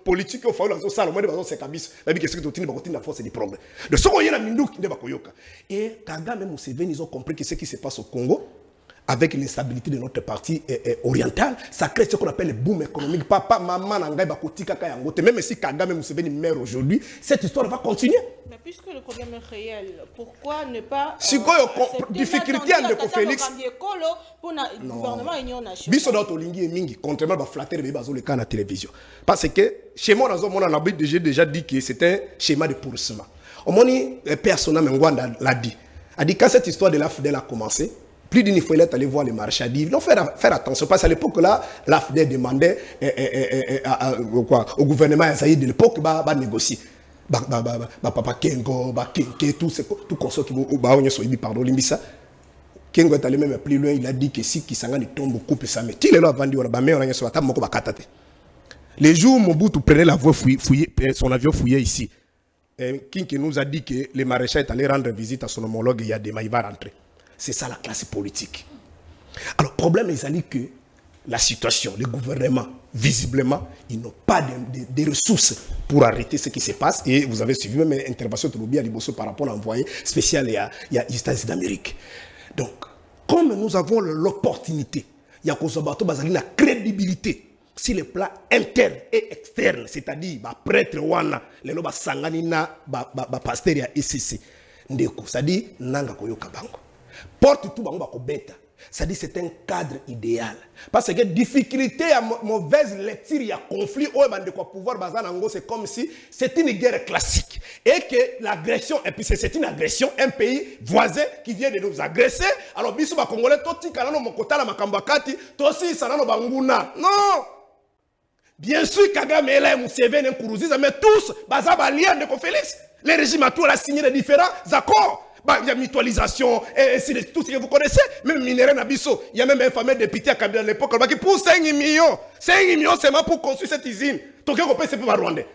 politique au Faoula Sala, moi de c'est Kabis, la vie que c'est que tu n'as la force et du progrès. De Sogo Yena Mindoki de Bakoyoka. Et Kagame et Museveni, ils ont compris que ce qui se passe au Congo, avec l'instabilité de notre partie orientale, ça crée ce qu'on appelle le boom économique. Papa, maman, nangai, bakoti, kaka, yangote. Même si Kagame Museveni meurt aujourd'hui, cette histoire va continuer. Mais puisque le problème est réel, pourquoi ne pas... Si quoi, difficulté à Ndeko Félix... Pour le gouvernement Union nationale. Biso dans Tolingi et Mingi, contrairement à flatter les bases le cas à la télévision. Parce que, chez moi, j'ai déjà dit que c'était un schéma de pourrissement. Au moment où personne l'a dit. A dit quand cette histoire de la FDL a commencé, plus d'une fois, il est allé voir les marchés. Il faut faire attention. Parce qu'à l'époque, là, l'AFDEL demandait au gouvernement de l'époque de négocier. Papa Kengo, Kenke, tout consort qui va pardon, Limbisa. Kengo est allé même plus loin. Il a dit que si Kisangani tombe, coupe sa mère. Il est là, vendu, les jours où Mobutu prenait la voie son avion fouillé ici, Kinki nous a dit que le maréchal est allé rendre visite à son homologue Yadema, il va rentrer. C'est ça la classe politique. Alors, le problème est que la situation, le gouvernement, visiblement, ils n'ont pas de ressources pour arrêter ce qui se passe. Et vous avez suivi même une intervention de Lobby à Liboso par rapport à l'envoyé spécial il y a les États-Unis d'Amérique. Donc, comme nous avons l'opportunité, il y a la crédibilité sur les plans internes et externes, c'est-à-dire prêtre wana, les loba sanganina, pasteur ya ECC, c'est-à-dire nanga koyoka bango. Porte tout bango bako beta. C'est-à-dire c'est un cadre idéal. Parce que difficulté à mauvaise lecture, il y a conflit, pouvoir c'est comme si c'est une guerre classique. Et que l'agression, et puis c'est une agression, un pays voisin qui vient de nous agresser. Alors, biso ba Congolais, toti kanano mokota la makambakati, tosi sanano banguna. Non! Bien sûr, Kagame est là, Museveni, Nkuruziza, mais tous, bazaba lien de Félix. Les régimes à tout, a signé de différents accords. Il y a mutualisation, et tout ce que vous connaissez, même minerai Nabiso, il y a même un fameux député à Kabila à l'époque qui pour 5 millions, 5 millions seulement pour construire cette usine. Donc, on peut se faire rwandais.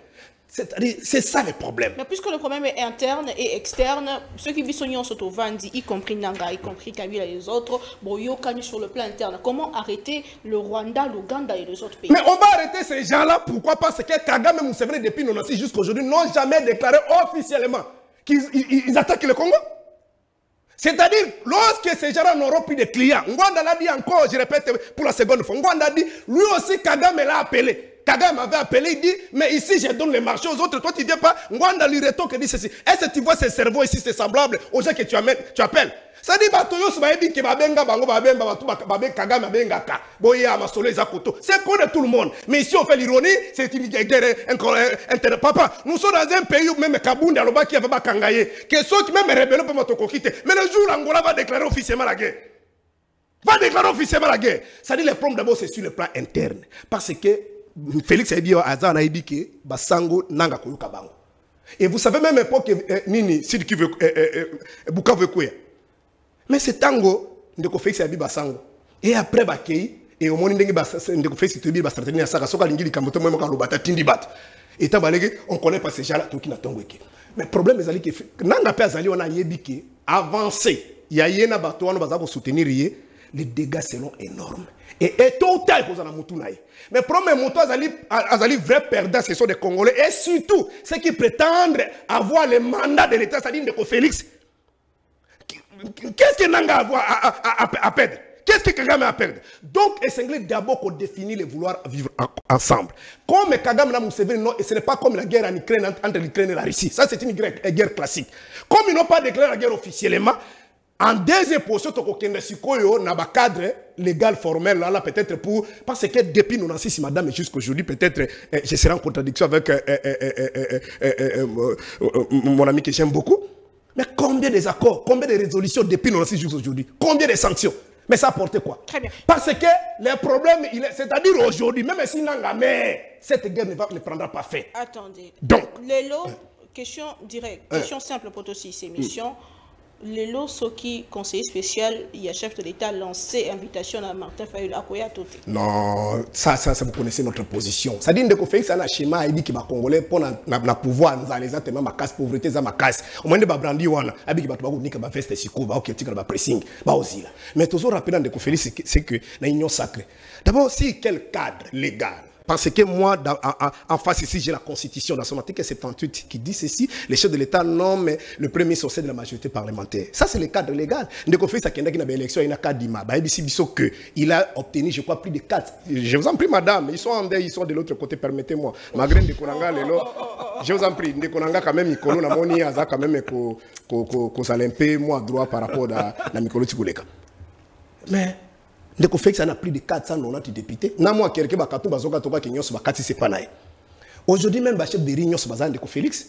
C'est ça le problème. Mais puisque le problème est interne et externe, ceux qui sont sur Tovandi, y compris Nanga, y compris Kabila et les autres, Boyokani sur le plan interne, comment arrêter le Rwanda, l'Ouganda et les autres pays? Mais on va arrêter ces gens-là, pourquoi? Parce que Kagame et Museveni, depuis 1996 jusqu'à aujourd'hui, n'ont jamais déclaré officiellement qu'ils attaquent le Congo. C'est-à-dire, lorsque ces gens n'auront plus de clients, Ngwanda l'a dit encore, je répète pour la seconde fois, Ngwanda a dit, lui aussi Kagame l'a appelé. Kagame avait appelé, il dit, mais ici je donne les marchés aux autres, toi tu ne viens pas. Ngwanda lui rétorque et dit ceci. Est-ce que tu vois ces cerveaux ici, c'est semblable aux gens que tu appelles? Ça dit, c'est pour tout le monde. Mais ici, on fait l'ironie, c'est une guerre interne. Papa, nous sommes dans un pays où même Kabound, Aloba qui avait pas kangaye, que ceux qui même rebelles peuvent te quitter. Mais le jour où l'Angola va déclarer officiellement la guerre. Va déclarer officiellement la guerre. Ça dit, le problème d'abord, c'est sur le plan interne. Parce que Félix a dit, Azan a dit que Basango Nanga Koyuka Bango. Et vous savez même époque, Nini, Sid qui veut, Bukavu Kouya. Mais c'est tango, Ndeko Félix a dit Basango. Et après, Bakei, et au moment où Ndeko Félix a dit Basango, il Saka Soka Lingili Kamoto, moi, Lobata, Tindibat. Et on ne connaît pas ces gens-là, tout qui n'a tongo. Mais le problème, c'est que Nanga Pazali, on a yébiki, avancé, il y a yena bato wana baza ko soutenir yé, les dégâts seront énormes. Et tôt ou tard, ils ont moutunaï. Mais premier moto, azali vrai perdant, ce sont des Congolais. Et surtout, ceux qui prétendent avoir le mandat de l'État, c'est-à-dire de Félix. Qu'est-ce que Nanga a à perdre? Qu'est-ce que Kagame a à perdre? Donc, il s'agit d'abord qu'on définit les vouloir vivre ensemble. Comme Kagame et Museveni, non, et ce n'est pas comme la guerre en Ukraine entre l'Ukraine et la Russie. Ça, c'est une guerre classique. Comme ils n'ont pas déclaré la guerre officiellement, en deuxième position, il y a un cadre légal formel là, peut-être pour. Parce que depuis 96, madame, jusqu'aujourd'hui, peut-être, je serai en contradiction avec mon ami que j'aime beaucoup. Mais combien des accords, combien de résolutions depuis 96 jusqu'aujourd'hui? Combien de sanctions? Mais ça a porté quoi? Très bien. Parce que le problème, c'est-à-dire aujourd'hui, même si cette guerre ne prendra pas fait. Attendez. Donc, les lots, question directe, question simple pour tous ces émissions. Les lots, ceux qui, conseiller spécial, il y a chef de l'État lancé invitation à Martin Fayulu à Koya Toté. Non, ça, vous connaissez notre position. Ça dit que Félix a un schéma, il dit qu'il va Congolais pour le pouvoir, nous allons les ma casse, pauvreté, ma casse. Au moins, il va brandi, il va va veste siko, va ok, va pressing, va aussi là. Mais toujours rappelant que Félix, c'est que l'union sacrée. D'abord, si quel cadre légal? Parce que moi, en face ici, j'ai la Constitution dans son article 78 qui dit ceci, les chefs de l'État nomment le premier sorcier de la majorité parlementaire. Ça, c'est le cadre légal. Il a obtenu, je crois, plus de 4. Je vous en prie, madame, ils sont de l'autre côté, permettez-moi. Malgré je vous en prie, Ndekonanga quand même, Mikolo, Namoni, Aza quand même, qu'on s'alimpe, moi, droit par rapport à Mikolo Tibuleka. Mais, ndeko Félix en a plus de 490 députés. Na moi quelqu'un bakatou bazoka toka kinyo so bakati c'est pas naï. Aujourd'hui même ba chef de réunion so bazan ndeko Félix.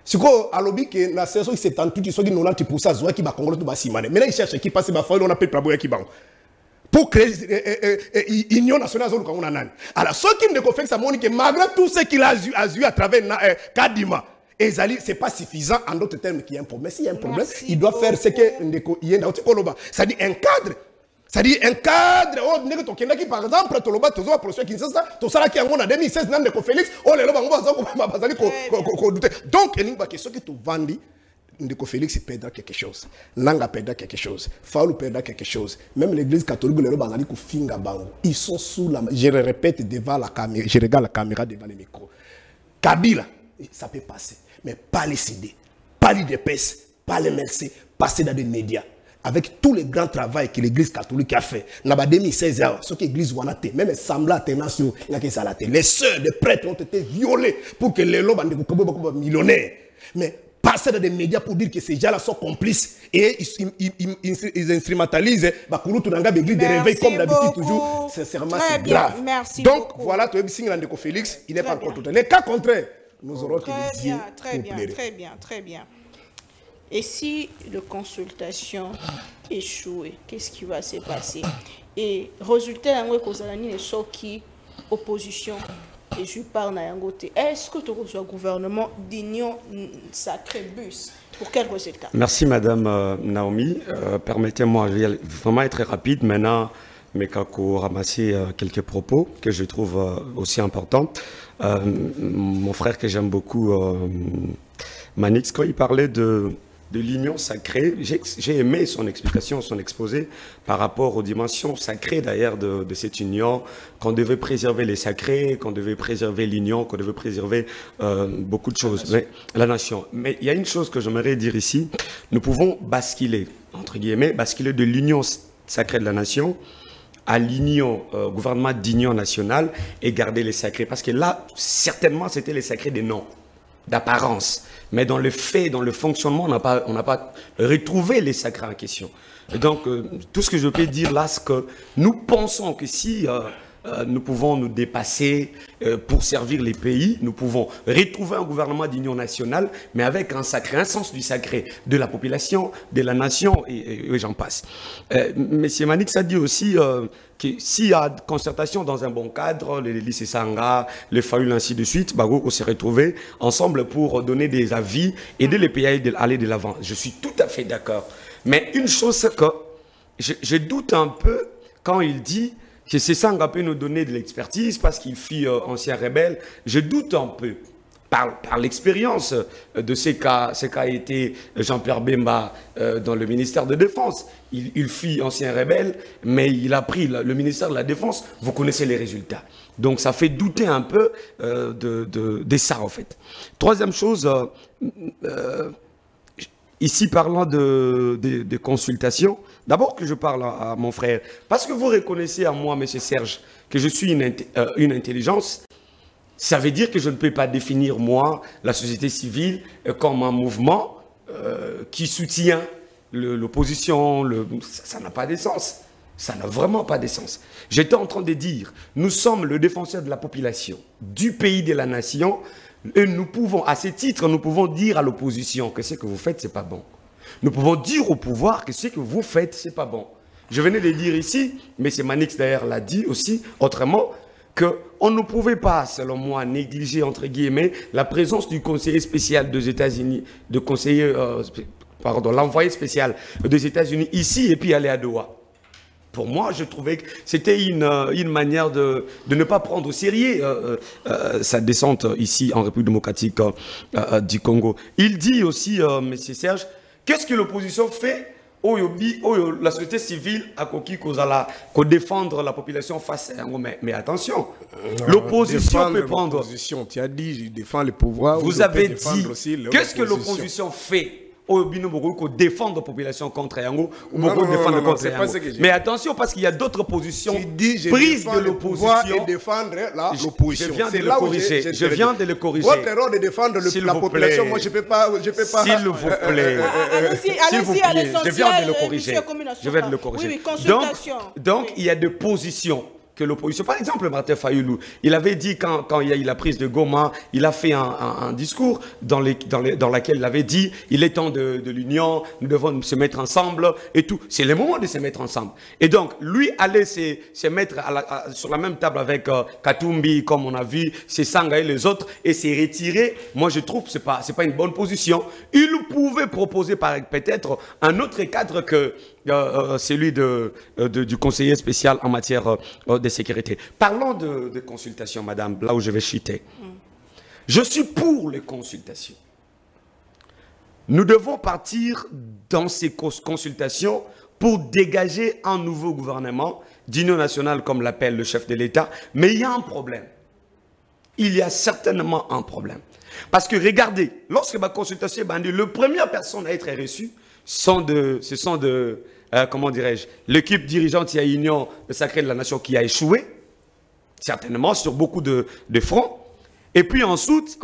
Siko alobi que na saison 78 so ki 90% zoa ki ba Congolais to ba simane. Maintenant il cherche qui passe ba fa on appelle Prabo Yaki Bango. Pour créer union nationale zo lukango na nani. Alors ce qui ndeko Félix a montré que malgré tout ce qu'il a eu à travers Kadima Ezali, c'est pas suffisant en d'autres termes qu'il y a un problème. S'il y a un problème, il doit faire ce que ndeko yenda otikoloba. Ça dit un cadre. C'est-à-dire un cadre, par exemple, Toloba, Tozo, Procès Kinshasa, Tosala qui a en 2016, Nande Félix, oh les lobes, donc, il y a une question qui te vendit. Ndeko Félix perdra quelque chose. Nanga perdra quelque chose. Faoulou perdra quelque chose. Même l'église catholique, les lobes, ils sont sous la. Je le répète devant la caméra, je regarde la caméra devant le micro. Kabila, ça peut passer. Mais pas les CD, pas l'IDPS, pas les MLC, passer dans des médias. Avec tout le grand travail que l'église catholique a fait, en 2016, ce que l'église Wanate, même semblant tentation, les sœurs, les prêtres ont été violés pour que les lobes soient millionnaires. Mais passer dans des médias pour dire que ces gens-là sont complices et ils instrumentalisent l'église de réveil comme d'habitude toujours, sincèrement c'est grave. Merci donc beaucoup. voilà, tu as vu Ndeko Félix, il n'est pas encore total. Les cas contraires, nous aurons que les yeux très bien. Et si la consultation échouait, qu'est-ce qui va se passer? Et résultat, qui opposition et je parle à est-ce que tu reçois un gouvernement d'union sacrée bus? Pour quel résultat? Merci Madame Naomi. Permettez-moi, je vais vraiment être rapide maintenant, mais kako ramasser quelques propos que je trouve aussi importants. Mon frère que j'aime beaucoup, Manix, quand il parlait de l'union sacrée, j'ai aimé son explication, son exposé par rapport aux dimensions sacrées d'ailleurs de cette union, qu'on devait préserver les sacrés, qu'on devait préserver l'union, qu'on devait préserver beaucoup de choses, la nation. Mais il y a une chose que j'aimerais dire ici, nous pouvons basculer, entre guillemets, basculer de l'union sacrée de la nation à l'union, gouvernement d'union nationale et garder les sacrés. Parce que là, certainement, c'était les sacrés des noms, d'apparence. Mais dans le fait, dans le fonctionnement, on n'a pas retrouvé les sacrés en question. Et donc, tout ce que je peux dire là, c'est que nous pensons que si nous pouvons nous dépasser pour servir les pays, nous pouvons retrouver un gouvernement d'union nationale, mais avec un sacré, un sens du sacré de la population, de la nation, et j'en passe. Monsieur Manix a dit aussi que s'il y a concertation dans un bon cadre, les lycées Sanga, les Fayulu, ainsi de suite, on s'est retrouvés ensemble pour donner des avis, aider les pays à aller de l'avant. Je suis tout à fait d'accord. Mais une chose, c'est que je doute un peu quand il dit que c'est Sanga peut nous donner de l'expertise parce qu'il fut ancien rebelle. Je doute un peu. par l'expérience de ce qu'a été Jean-Pierre Bemba dans le ministère de Défense. Il fut ancien rebelle, mais il a pris le ministère de la Défense. Vous connaissez les résultats. Donc ça fait douter un peu de ça, en fait. Troisième chose, ici parlant de consultation, d'abord que je parle à mon frère, parce que vous reconnaissez à moi, M. Serge, que je suis une intelligence. Ça veut dire que je ne peux pas définir, moi, la société civile comme un mouvement qui soutient l'opposition. Ça n'a pas d'essence. Ça n'a vraiment pas d'essence. J'étais en train de dire, nous sommes le défenseur de la population, du pays, de la nation, et nous pouvons, à ce titre, nous pouvons dire à l'opposition que ce que vous faites, ce n'est pas bon. Nous pouvons dire au pouvoir que ce que vous faites, ce n'est pas bon. Je venais de dire ici, mais c'est Manix d'ailleurs l'a dit aussi, autrement, qu'on ne pouvait pas, selon moi, négliger, entre guillemets, la présence du conseiller spécial des États-Unis, l'envoyé spécial des États-Unis ici et puis aller à Doha. Pour moi, je trouvais que c'était une manière de ne pas prendre au sérieux sa descente ici en République démocratique du Congo. Il dit aussi, M. Serge, qu'est-ce que l'opposition fait? La société civile a conquis qu'on défendre la population face à un. Mais attention, l'opposition peut prendre. Tu as dit, je défends le pouvoir. Vous avez dit, qu'est-ce que l'opposition fait? Défendre la population contre Yango ou défendre contre Yango. Mais attention, parce qu'il y a d'autres positions prises de l'opposition. Défendre l'opposition. Je viens de le corriger. Je viens de le corriger. Votre erreur de défendre la population, moi je ne peux pas. S'il vous plaît. Allez-y, je viens de le corriger. Je viens de le corriger. Oui, consultation. Donc, il y a des positions que l'opposition. Par exemple, Martin Fayoulou, il avait dit quand il y a eu la prise de Goma, il a fait un discours dans lequel il avait dit il est temps de l'union, nous devons se mettre ensemble et tout. C'est le moment de se mettre ensemble. Et donc, lui allait se mettre sur la même table avec Katumbi, comme on a vu, c'est Sanga et les autres, et s'est retiré. Moi, je trouve que ce n'est pas une bonne position. Il pouvait proposer peut-être un autre cadre que celui du conseiller spécial en matière de sécurité. Parlons de consultation, madame, là où je vais chuter. Je suis pour les consultations. Nous devons partir dans ces consultations pour dégager un nouveau gouvernement d'union nationale, comme l'appelle le chef de l'État. Mais il y a un problème. Il y a certainement un problème. Parce que regardez, lorsque ma consultation est bandue, les premières personnes à être reçues, ce sont comment dirais-je, l'équipe dirigeante de l'Union sacrée de la nation qui a échoué, certainement sur beaucoup de fronts. Et puis ensuite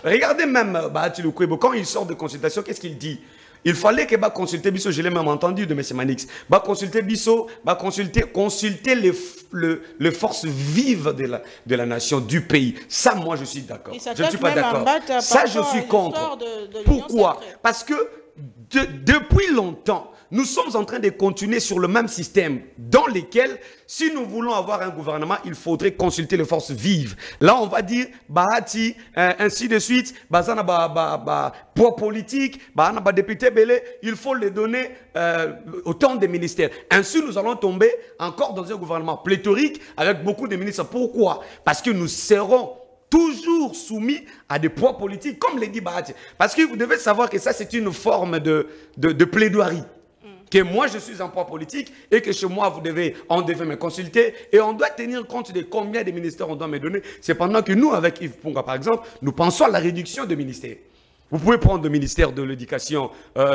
regardez même Bahati Lukwebo, quand il sort de consultation, qu'est-ce qu'il dit? Il fallait que consulter Bisso, je l'ai même entendu de M. Manix, consulter Bisso, consulter les forces vives de la nation, du pays. Ça, moi, je suis d'accord. Je ne suis pas d'accord. Ça, je suis contre. Pourquoi? Parce que depuis longtemps, nous sommes en train de continuer sur le même système dans lequel, si nous voulons avoir un gouvernement, il faudrait consulter les forces vives. Là, on va dire, Bahati, ainsi de suite, poids politique, député Belé, il faut les donner autant de ministères. Ainsi, nous allons tomber encore dans un gouvernement pléthorique avec beaucoup de ministres. Pourquoi? Parce que nous serons toujours soumis à des poids politiques, comme l'a dit Bahati. Parce que vous devez savoir que ça, c'est une forme de plaidoirie. Que moi, je suis un poids politique et que chez moi, on devait me consulter et on doit tenir compte de combien de ministères on doit me donner. C'est pendant que nous, avec Yves Punga, par exemple, nous pensons à la réduction des ministères. Vous pouvez prendre le ministère de l'éducation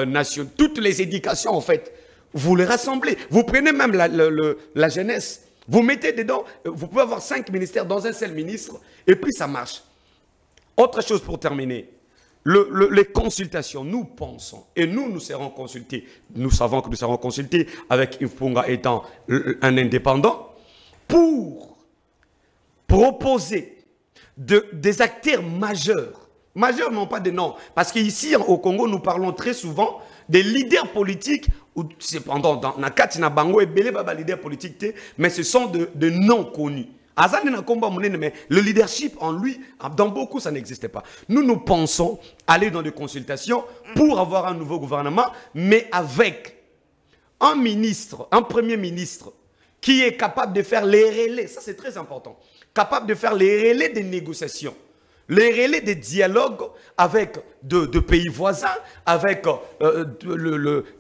nationale, toutes les éducations, en fait. Vous les rassemblez. Vous prenez même la jeunesse. Vous mettez dedans, vous pouvez avoir 5 ministères dans un seul ministre et puis ça marche. Autre chose pour terminer. Les consultations, nous pensons, et nous serons consultés, nous savons que nous serons consultés avec Yves Punga étant un indépendant, pour proposer des acteurs majeurs. Majeurs, non pas de nom. Parce qu'ici, au Congo, nous parlons très souvent des leaders politiques, ou cependant, dans Nakatina Bango et Belé Baba leaders politiques, mais ce sont de noms connus. Mais le leadership en lui, dans beaucoup, ça n'existait pas. Nous pensons aller dans des consultations pour avoir un nouveau gouvernement, mais avec un ministre, un premier ministre, qui est capable de faire les relais, ça c'est très important, capable de faire les relais des négociations. les relais des dialogues avec de pays voisins, avec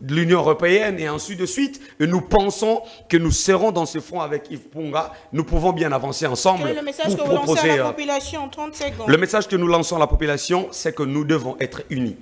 l'Union européenne et ainsi de suite. Et nous pensons que nous serons dans ce front avec Yves Punga. Nous pouvons bien avancer ensemble. Quel est le message que vous lancez à la population en 30 secondes? Le message que nous lançons à la population, c'est que nous devons être unis.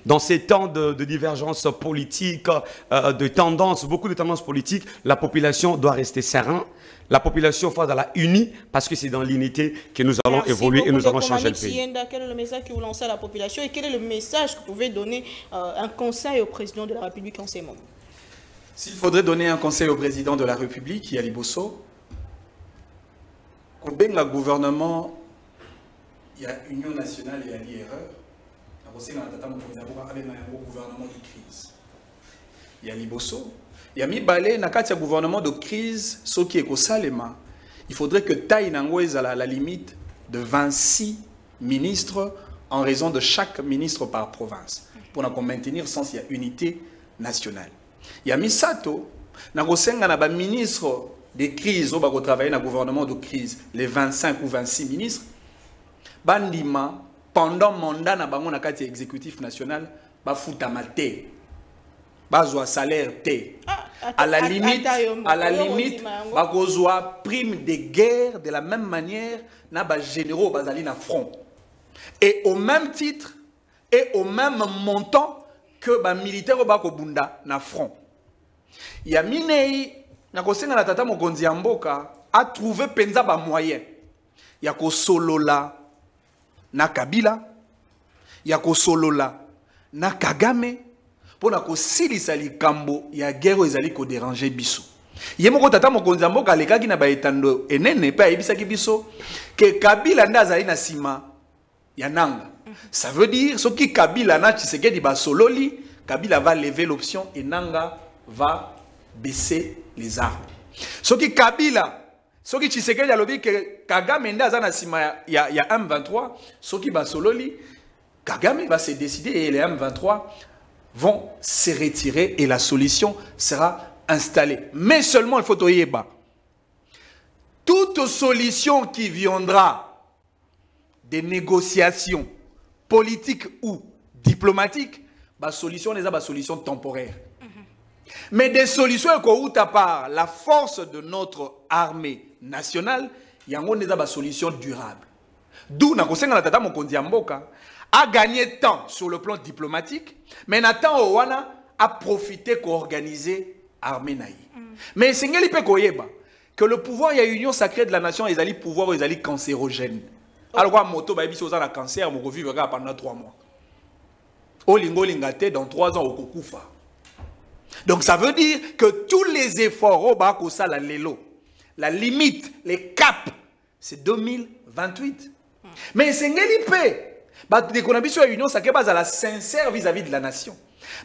Dans ces temps de divergences politiques, de tendances, beaucoup de tendances politiques, la population doit rester sereine. La population doit la unie parce que c'est dans l'unité que nous allons évoluer et nous allons changer le pays. Quel est le message que vous lancez à la population et quel est le message que vous pouvez donner un conseil au président de la République en ces moments? S'il faudrait donner un conseil au président de la République, Yali Bosso, quand le gouvernement, il y a Union nationale et il y a l'erreur, il y a un gouvernement de crise. Yali Bosso, il y a mis balai dans un gouvernement de crise, ce qui est au Salema. Il faudrait que Taï Nangouez à la limite de 26 ministres en raison de chaque ministre par province pour maintenir sens il y a unité nationale. Il y a mis Sato, Nagosenga na ba ministre de crise, au travailler dans le gouvernement de crise, les 25 ou 26 ministres, bandima pendant mandat na bango na kati exécutif national, ba futamate. Bazwa salaire T. À la limite, bazwa prime de guerre de la même manière na ba généraux bazali na front. Et au même titre et au même montant que ba militaire au bakobunda na front. Il y a minei na kosenga na tata mokonzi ya mboka a trouvé penza ba moyen. Ya ko solola na Kabila, ya ko solola na Kagame. Pour ko silisa likambo ya guerre ezali ko déranger biso. Yemoko tata mokonzi mboka lekaki na baetando enene pa ebisaki biso que Kabila nda azali na sima ya nanga. Ça veut dire ce qui Kabila na Tshisekedi ba sololi, Kabila va lever l'option et nanga va baisser les armes. Ce qui Kabila, ce qui Tshisekedi a lobby que Kagame nda azana sima ya M23, ce qui ba sololi, Kagame va se décider et les M23 vont se retirer et la solution sera installée. Mais seulement il faut toyeba. Toute solution qui viendra des négociations politiques ou diplomatiques, la solution n'est pas une solution temporaire. Mais des solutions que par la force de notre armée nationale, il y a une solution durable. D'où nous avons a gagné temps sur le plan diplomatique, mais Nathan Owana a profité pour organiser l'armée naïe. Mais c'est que le pouvoir, il y a une union sacrée de la nation, ils allaient pouvoir, ils allaient cancérogène. Alors, moto, bah, ils ont un cancer, ils vont vivre pendant 3 mois. Olingo lingate, dans 3 ans, au Kokufa. Donc, ça veut dire que tous les efforts, au bas, la limite, les caps, c'est 2028. Mais c'est l'union sacrée à la sincère vis-à-vis de la nation.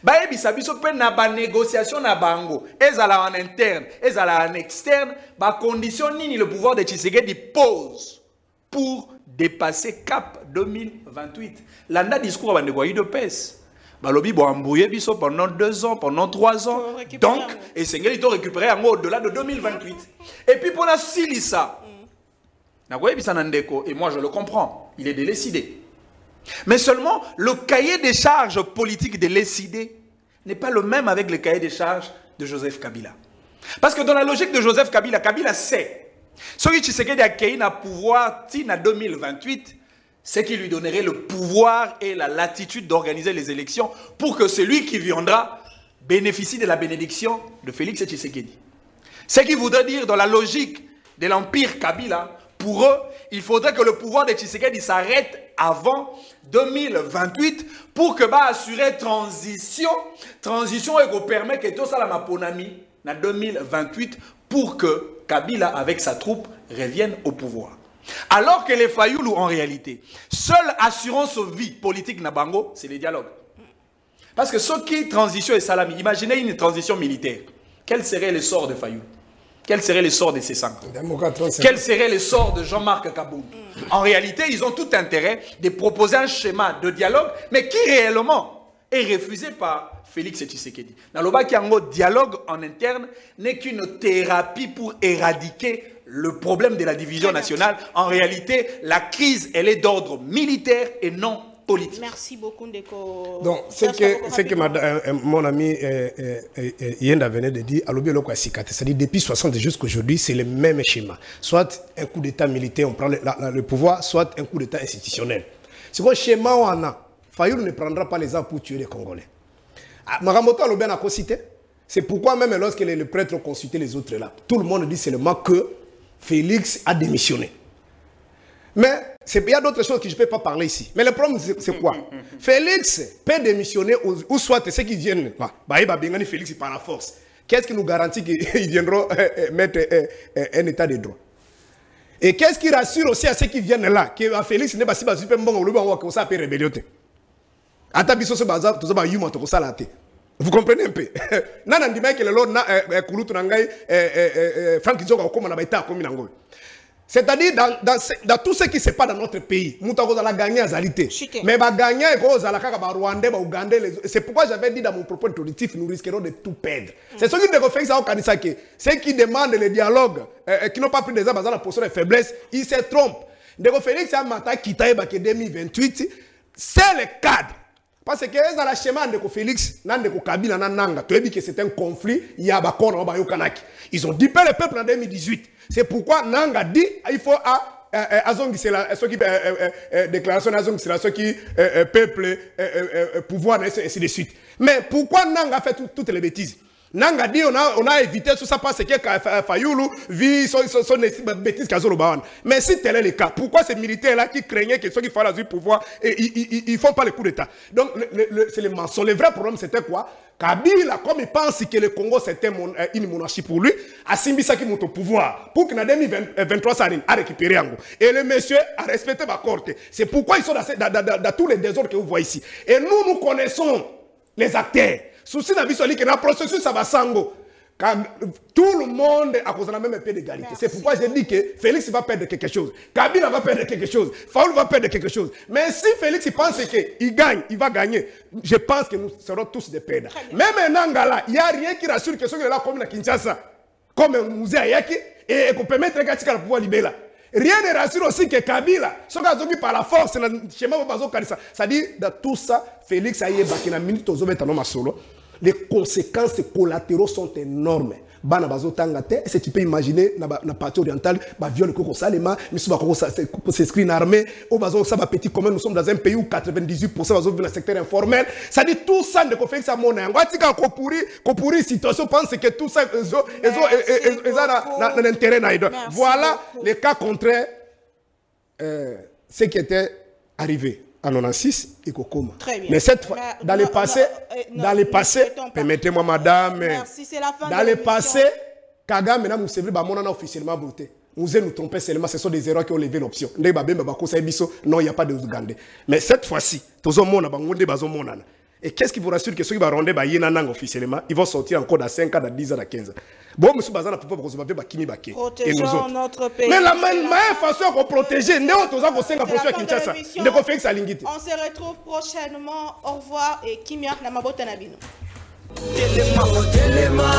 Bah, biso pe na ba négociation na bango, ezala en interne, ezala en externe, ba condition nini le pouvoir de Tshisekedi pose pour dépasser cap 2028. Landa discours ba ndeko de pes. Ba lobi bo embrouiller biso pendant 2 ans, pendant 3 ans. Donc, et Sengeli to récupérer en au-delà de 2028. Et puis pour la silisa. Na koye bisa ndeko et moi je le comprends, il est décidé. Mais seulement, le cahier des charges politiques de l'ECD n'est pas le même avec le cahier des charges de Joseph Kabila. Parce que dans la logique de Joseph Kabila, Kabila sait, ce qui Tshisekedi a créé un pouvoir en 2028, c'est qui lui donnerait le pouvoir et la latitude d'organiser les élections pour que celui qui viendra bénéficie de la bénédiction de Félix Tshisekedi. Ce qui voudrait dire, dans la logique de l'empire Kabila, pour eux, il faudrait que le pouvoir de Tshisekedi s'arrête avant 2028 pour que bah assurer transition et qu'on permet que tout ça la maponami en 2028 pour que Kabila avec sa troupe revienne au pouvoir. Alors que les Fayoulou en réalité, seule assurance vie politique na bango, c'est le dialogue. Parce que ce qui transition et salami, imaginez une transition militaire. Quel serait le sort de Fayoulou? Quel serait le sort de ces 5 ans? Quel serait le sort de Jean-Marc Kaboul? En réalité, ils ont tout intérêt de proposer un schéma de dialogue, mais qui réellement est refusé par Félix Tshisekedi. Dans le bas qui a un dialogue en interne n'est qu'une thérapie pour éradiquer le problème de la division nationale. En réalité, la crise, elle est d'ordre militaire et non politique. Merci beaucoup, Ndeko. Donc, ce que mon ami Yenda venait de dire, c'est-à-dire depuis 60 jusqu'à aujourd'hui, c'est le même schéma. Soit un coup d'État militaire, on prend le pouvoir, soit un coup d'État institutionnel. C'est quoi le schéma on a? Fayoulou ne prendra pas les armes pour tuer les Congolais. Maramoto Alobé a cité. C'est pourquoi même lorsque le prêtre a consulté les autres là, tout le monde dit seulement que Félix a démissionné. Mais il y a d'autres choses que je ne peux pas parler ici. Mais le problème, c'est quoi? Félix peut démissionner ou soit ceux qui viennent. Félix par la force. Qu'est-ce qui nous garantit qu'ils viendront mettre un état de droit? Et qu'est-ce qui rassure aussi à ceux qui viennent là? Que Félix n'est pas si super bon, on ça peut rébellion. Vous comprenez un peu? C'est-à-dire, dans tout ce qui ne se passe dans notre pays, nous avons gagné à Zalité. Mais gagner c'est pourquoi j'avais dit dans mon propos introductif, nous risquerons de tout perdre. C'est ce qui nous fait ça. Ceux qui demandent le dialogue, qui n'ont pas pris des armes dans la posture de faiblesse, ils se trompent. Ndeko Félix a matin quitté 2028, c'est le cadre. Parce que dans le schéma de Félix, Ndeko Kabila Nanga, tu as dit que c'est un conflit, il y a Bakon, Kanaki. Ils ont dupé le peuple en 2018. C'est pourquoi Nanga dit il faut déclaration ce qui peuple pouvoir ainsi de suite. Mais pourquoi Nanga fait toutes les bêtises? Nanga dit on a évité tout ça parce que Fayoulou vit son bêtise Kazolobawan. Mais si tel est le cas, pourquoi ces militaires-là qui craignaient que ceux qui font la pouvoir, ils ne font pas le coup d'État? Donc c'est le mensonge. Le vrai problème c'était quoi? Kabila, comme il pense que le Congo c'était une monarchie pour lui, a Simbisa qui monte au pouvoir pour que en 2023 ça a récupéré Ango. Et le monsieur a respecté ma corte. C'est pourquoi ils sont dans tous les désordres que vous voyez ici. Et nous connaissons les acteurs. Souci n'a vu que dans le processus ça va sango. Tout le monde a causé la même paix d'égalité. C'est pourquoi j'ai dit que Félix va perdre quelque chose. Kabila va perdre quelque chose. Faoul va perdre quelque chose. Mais si Félix pense qu'il gagne, il va gagner. Je pense que nous serons tous des perdants. Même un Angala, il n'y a rien qui rassure que ceux qui sont là comme la Kinshasa, comme Mouzé Ayaki, et qu'on peut mettre un gars qui a le pouvoir libéral. Rien ne rassure aussi que Kabila, ceux qui par la force, ça dit dans tout ça, Félix a eu une minute aux hommes solo. Les conséquences collatéraux sont énormes. Est-ce que tu peux imaginer dans la partie orientale, viol Koko Salema, s'inscrit en armée, au bazo ça va petit commun, nous sommes dans un pays où 98% vivent dans le secteur informel. Ça dit tout ça ne fait que ça mon an. Quand pourri situation pense que tout ça est dans l'intérêt. Voilà les cas contraires, ce qui était arrivé. En 96, et Kokoma. Mais cette fois, dans le passé, permettez-moi madame, dans le passé, Kagame et Moussevri, on a officiellement voté. Nous nous trompons seulement, ce sont des erreurs qui ont levé l'option. Non, il n'y a pas de Ougandais. Mais cette fois-ci, et qu'est-ce qui vous rassure que ceux qui vont rendre officiellement, ils vont sortir encore dans 5 ans, dans 10 ans, dans 15 ans. Bon, monsieur Bazana, protégeons notre pays. Mais la meilleure façon de protéger, on se retrouve prochainement. Au revoir et Kimia Namabota Nabino. Telema,